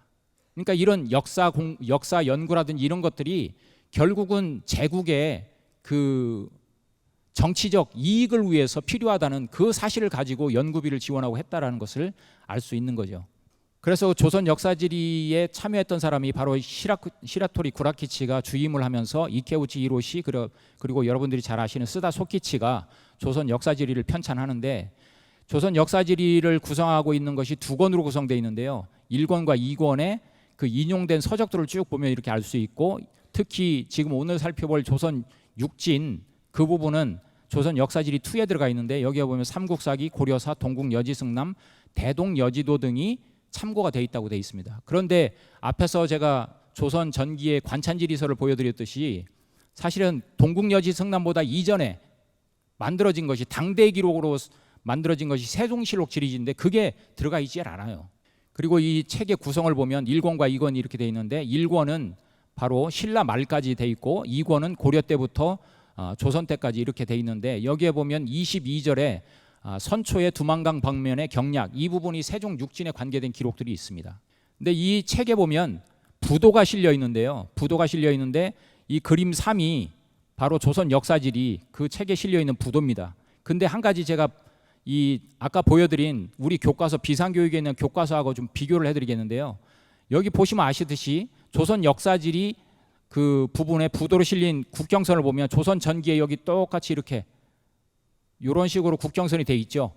그러니까 이런 역사 연구라든지 이런 것들이 결국은 제국의 그 정치적 이익을 위해서 필요하다는 그 사실을 가지고 연구비를 지원하고 했다라는 것을 알 수 있는 거죠. 그래서 조선 역사지리에 참여했던 사람이 바로 시라토리 구라키치가 주임을 하면서 이케우치 히로시 그리고 여러분들이 잘 아시는 스다 소키치가 조선 역사지리를 편찬하는데 조선 역사지리를 구성하고 있는 것이 2권으로 구성되어 있는데요. 1권과 2권에 그 인용된 서적들을 쭉 보면 이렇게 알 수 있고 특히 지금 오늘 살펴볼 조선 육진 그 부분은 조선 역사지리 2에 들어가 있는데 여기에 보면 삼국사기, 고려사, 동국 여지승남, 대동 여지도 등이 참고가 돼 있다고 돼 있습니다. 그런데 앞에서 제가 조선 전기의 관찬지리서를 보여드렸듯이 사실은 동국 여지승남보다 이전에 만들어진 것이 당대 기록으로 만들어진 것이 세종실록 지리지인데 그게 들어가 있지 않아요. 그리고 이 책의 구성을 보면 1권과 2권이 이렇게 돼 있는데 1권은 바로 신라 말까지 돼 있고 2권은 고려 때부터 조선 때까지 이렇게 돼 있는데 여기에 보면 22절에 선초의 두만강 방면의 경략 이 부분이 세종 육진에 관계된 기록들이 있습니다. 근데 이 책에 보면 부도가 실려 있는데요. 부도가 실려 있는데 이 그림 3이 바로 조선 역사지리 그 책에 실려 있는 부도입니다. 근데 한 가지 제가 이 아까 보여드린 우리 교과서 비상교육에 있는 교과서하고 좀 비교를 해드리겠는데요. 여기 보시면 아시듯이 조선 역사지리 그 부분에 부도로 실린 국경선을 보면 조선 전기에 여기 똑같이 이렇게 이런 식으로 국경선이 돼 있죠.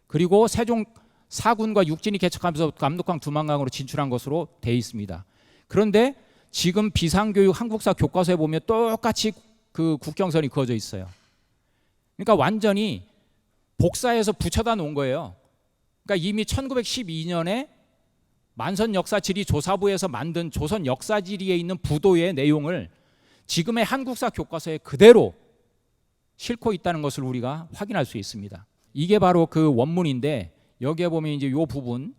그리고 세종 사군과 육진이 개척하면서 압록강 두만강으로 진출한 것으로 돼 있습니다. 그런데 지금 비상교육 한국사 교과서에 보면 똑같이 그 국경선이 그어져 있어요. 그러니까 완전히 복사해서 붙여다 놓은 거예요. 그러니까 이미 1912년에 만선역사지리조사부에서 만든 조선 역사지리에 있는 부도의 내용을 지금의 한국사 교과서에 그대로 싣고 있다는 것을 우리가 확인할 수 있습니다. 이게 바로 그 원문인데 여기에 보면 이제 이 부분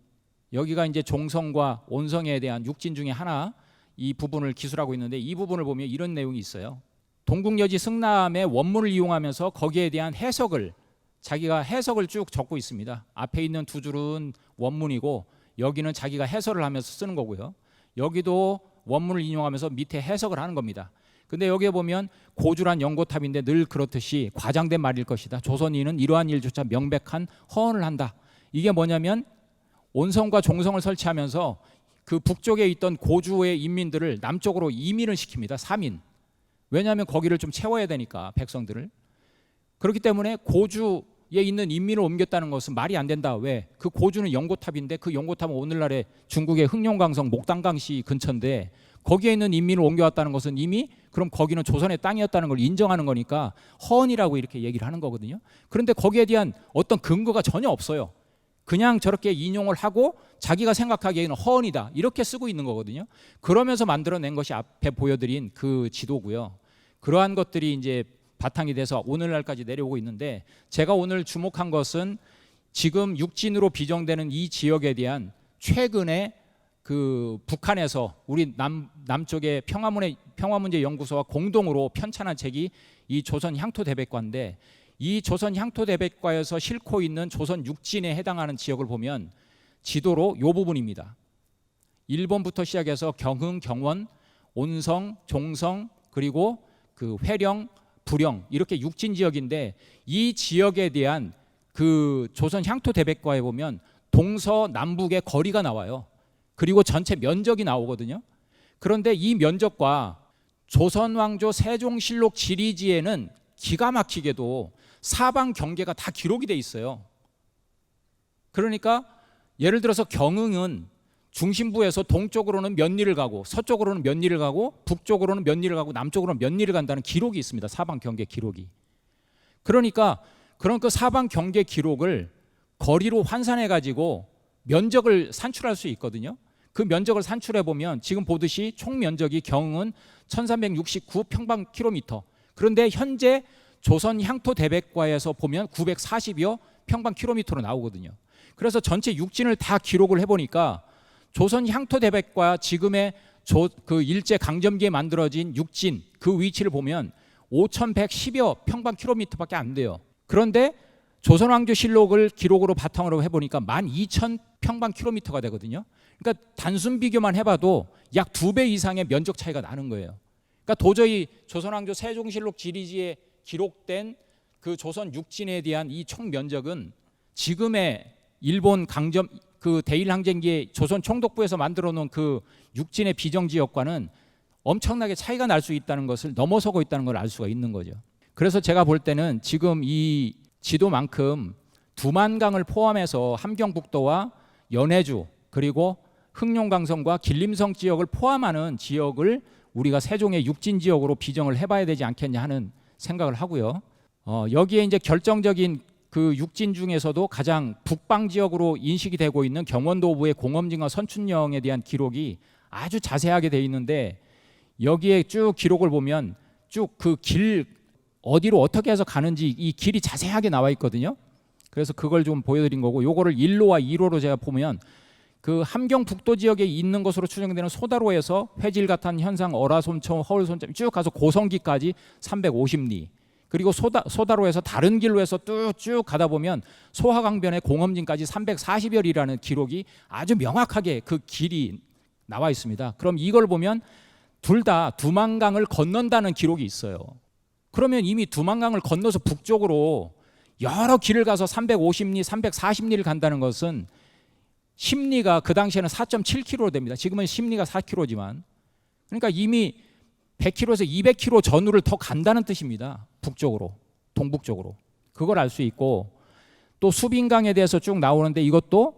여기가 이제 종성과 온성에 대한 육진 중에 하나 이 부분을 기술하고 있는데 이 부분을 보면 이런 내용이 있어요. 동국여지 승남의 원문을 이용하면서 거기에 대한 해석을 자기가 해석을 쭉 적고 있습니다. 앞에 있는 두 줄은 원문이고 여기는 자기가 해설을 하면서 쓰는 거고요. 여기도 원문을 인용하면서 밑에 해석을 하는 겁니다. 근데 여기에 보면 고주란 연고탑인데 늘 그렇듯이 과장된 말일 것이다. 조선인은 이러한 일조차 명백한 허언을 한다. 이게 뭐냐면 온성과 종성을 설치하면서 그 북쪽에 있던 고주의 인민들을 남쪽으로 이민을 시킵니다. 사민. 왜냐하면 거기를 좀 채워야 되니까 백성들을. 그렇기 때문에 고주에 있는 인민을 옮겼다는 것은 말이 안 된다. 왜? 그 고주는 연고탑인데 그 연고탑은 오늘날의 중국의 흑룡강성 목당강시 근처인데 거기에 있는 인민을 옮겨왔다는 것은 이미 그럼 거기는 조선의 땅이었다는 걸 인정하는 거니까 허언이라고 이렇게 얘기를 하는 거거든요. 그런데 거기에 대한 어떤 근거가 전혀 없어요. 그냥 저렇게 인용을 하고 자기가 생각하기에는 허언이다 이렇게 쓰고 있는 거거든요. 그러면서 만들어낸 것이 앞에 보여드린 그 지도고요. 그러한 것들이 이제 바탕이 돼서 오늘날까지 내려오고 있는데 제가 오늘 주목한 것은 지금 육진으로 비정되는 이 지역에 대한 최근에 그 북한에서 우리 남쪽의 평화문제연구소와 공동으로 편찬한 책이 이 조선 향토대백과인데 이 조선 향토대백과에서 싣고 있는 조선 육진에 해당하는 지역을 보면 지도로 이 부분입니다. 일본부터 시작해서 경흥, 경원, 온성, 종성 그리고 그 회령, 부령 이렇게 육진 지역인데 이 지역에 대한 그 조선 향토대백과에 보면 동서남북의 거리가 나와요. 그리고 전체 면적이 나오거든요. 그런데 이 면적과 조선왕조 세종실록 지리지에는 기가 막히게도 사방 경계가 다 기록이 돼 있어요. 그러니까 예를 들어서 경흥은 중심부에서 동쪽으로는 몇 리를 가고 서쪽으로는 몇 리를 가고 북쪽으로는 몇 리를 가고 남쪽으로는 몇 리를 간다는 기록이 있습니다. 사방 경계 기록이. 그러니까 그런 그 사방 경계 기록을 거리로 환산해 가지고 면적을 산출할 수 있거든요. 그 면적을 산출해 보면 지금 보듯이 총 면적이 경흥은 1369 평방킬로미터. 그런데 현재 조선 향토대백과에서 보면 940여 평방킬로미터로 나오거든요. 그래서 전체 육진을 다 기록을 해보니까 조선 향토대백과 지금의 그 일제 강점기에 만들어진 육진 그 위치를 보면 5110여 평방킬로미터밖에 안 돼요. 그런데 조선왕조실록을 기록으로 바탕으로 해보니까 12,000 평방킬로미터가 되거든요. 그러니까 단순 비교만 해봐도 약 2배 이상의 면적 차이가 나는 거예요. 그러니까 도저히 조선왕조 세종실록 지리지에 기록된 그 조선 육진에 대한 이 총 면적은 지금의 일본 강점 그 대일항쟁기에 조선 총독부에서 만들어 놓은 그 육진의 비정지역과는 엄청나게 차이가 날 수 있다는 것을 넘어서고 있다는 걸 알 수가 있는 거죠. 그래서 제가 볼 때는 지금 이 지도만큼 두만강을 포함해서 함경북도와 연해주 그리고 흑룡강성과 길림성 지역을 포함하는 지역을 우리가 세종의 육진 지역으로 비정을 해봐야 되지 않겠냐 하는 생각을 하고요. 여기에 이제 결정적인 그 육진 중에서도 가장 북방 지역으로 인식이 되고 있는 경원도부의 공엄진과 선춘령에 대한 기록이 아주 자세하게 돼 있는데, 여기에 쭉 기록을 보면 쭉 그 길 어디로 어떻게 해서 가는지 이 길이 자세하게 나와 있거든요. 그래서 그걸 좀 보여드린 거고, 요거를 1로와 2로로 제가 보면 그 함경 북도 지역에 있는 것으로 추정되는 소다로에서 회질 같은 현상, 어라솜천, 허울솜천 쭉 가서 고성기까지 350리, 그리고 소다로에서 다른 길로 해서 쭉 가다 보면 소화강변의 공엄진까지 340여리라는 기록이 아주 명확하게 그 길이 나와 있습니다. 그럼 이걸 보면 둘 다 두만강을 건넌다는 기록이 있어요. 그러면 이미 두만강을 건너서 북쪽으로 여러 길을 가서 350리, 340리를 간다는 것은 심리가 그 당시에는 4.7km 됩니다. 지금은 심리가 4km지만, 그러니까 이미 100km에서 200km 전후를 더 간다는 뜻입니다. 북쪽으로, 동북쪽으로. 그걸 알 수 있고, 또 수빈강에 대해서 쭉 나오는데 이것도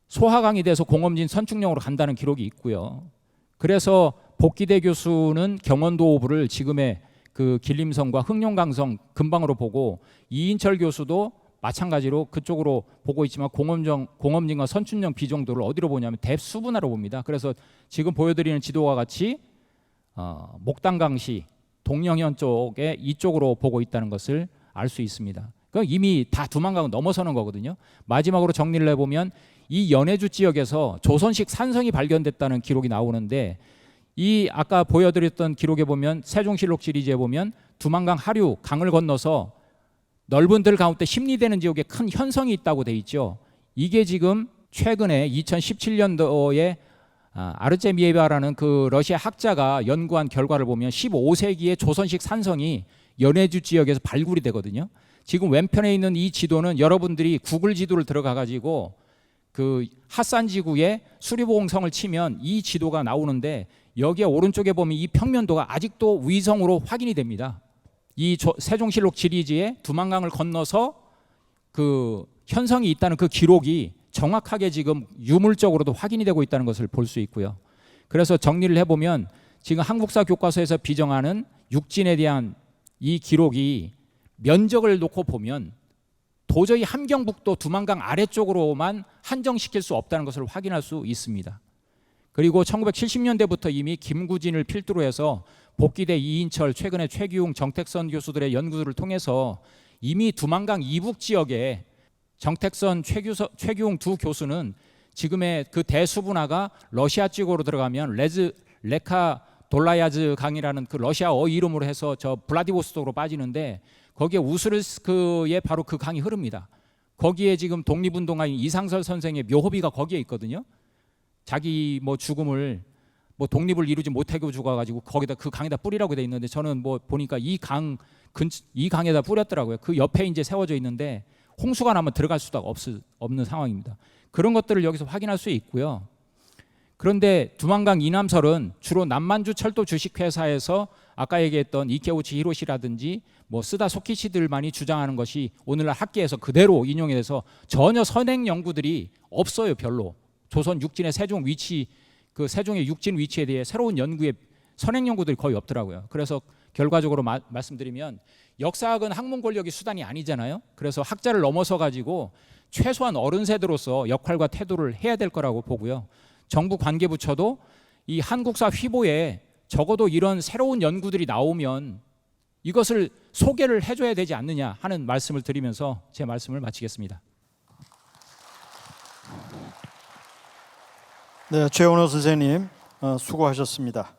소하강이 돼서 공엄진 선충령으로 간다는 기록이 있고요. 그래서 복기대 교수는 경원도부를 지금의 그 길림성과 흑룡강성 근방으로 보고, 이인철 교수도 마찬가지로 그쪽으로 보고 있지만 공엄진과 선춘령 비정도를 어디로 보냐면 대수분하로 봅니다. 그래서 지금 보여드리는 지도와 같이 목당강시 동령현 쪽에 이쪽으로 보고 있다는 것을 알 수 있습니다. 그러니까 이미 다 두만강을 넘어서는 거거든요. 마지막으로 정리를 해보면 이 연해주 지역에서 조선식 산성이 발견됐다는 기록이 나오는데, 이 아까 보여드렸던 기록에 보면 세종실록 시리즈에 보면 두만강 하류 강을 건너서 넓은 들 가운데 심리되는 지역에 큰 현성이 있다고 돼 있죠. 이게 지금 최근에 2017년도에 아르제미에바라는 그 러시아 학자가 연구한 결과를 보면 15세기의 조선식 산성이 연해주 지역에서 발굴이 되거든요. 지금 왼편에 있는 이 지도는 여러분들이 구글 지도를 들어가 가지고 그 핫산 지구에 수리보홍성을 치면 이 지도가 나오는데, 여기에 오른쪽에 보면 이 평면도가 아직도 위성으로 확인이 됩니다. 이 세종실록 시리즈에 두만강을 건너서 그 현성이 있다는 그 기록이 정확하게 지금 유물적으로도 확인이 되고 있다는 것을 볼 수 있고요. 그래서 정리를 해보면 지금 한국사 교과서에서 비정하는 육진에 대한 이 기록이 면적을 놓고 보면 도저히 함경북도 두만강 아래쪽으로만 한정시킬 수 없다는 것을 확인할 수 있습니다. 그리고 1970년대부터 이미 김구진을 필두로 해서 복기대 이인철, 최근에 최규웅, 정택선 교수들의 연구를 통해서 이미 두만강 이북 지역에 정택선, 최규웅 두 교수는 지금의 그 대수분화가 러시아 쪽으로 들어가면 레카 돌라야즈 강이라는 그 러시아어 이름으로 해서 저 블라디보스톡으로 빠지는데, 거기에 우스르스크에 바로 그 강이 흐릅니다. 거기에 지금 독립운동가인 이상설 선생의 묘호비가 거기에 있거든요. 자기 뭐 죽음을 뭐 독립을 이루지 못하고 죽어가지고 거기다 그 강에다 뿌리라고 돼 있는데, 저는 뭐 보니까 이 강에다 뿌렸더라고요. 그 옆에 이제 세워져 있는데 홍수가 나면 들어갈 수가 없는 상황입니다. 그런 것들을 여기서 확인할 수 있고요. 그런데 두만강 이남설은 주로 남만주 철도 주식회사에서 아까 얘기했던 이케우치 히로시라든지 뭐 쓰다 소키치들만이 주장하는 것이 오늘날 학계에서 그대로 인용이 돼서 전혀 선행 연구들이 없어요. 별로. 조선 육진의 세종 위치, 그 세종의 육진 위치에 대해 새로운 연구에 선행 연구들이 거의 없더라고요. 그래서 결과적으로 말씀드리면 역사학은 학문 권력이 수단이 아니잖아요. 그래서 학자를 넘어서 가지고 최소한 어른 세대로서 역할과 태도를 해야 될 거라고 보고요. 정부 관계부처도 이 한국사 휘보에 적어도 이런 새로운 연구들이 나오면 이것을 소개를 해줘야 되지 않느냐 하는 말씀을 드리면서 제 말씀을 마치겠습니다. 네, 최원호 선생님 수고하셨습니다.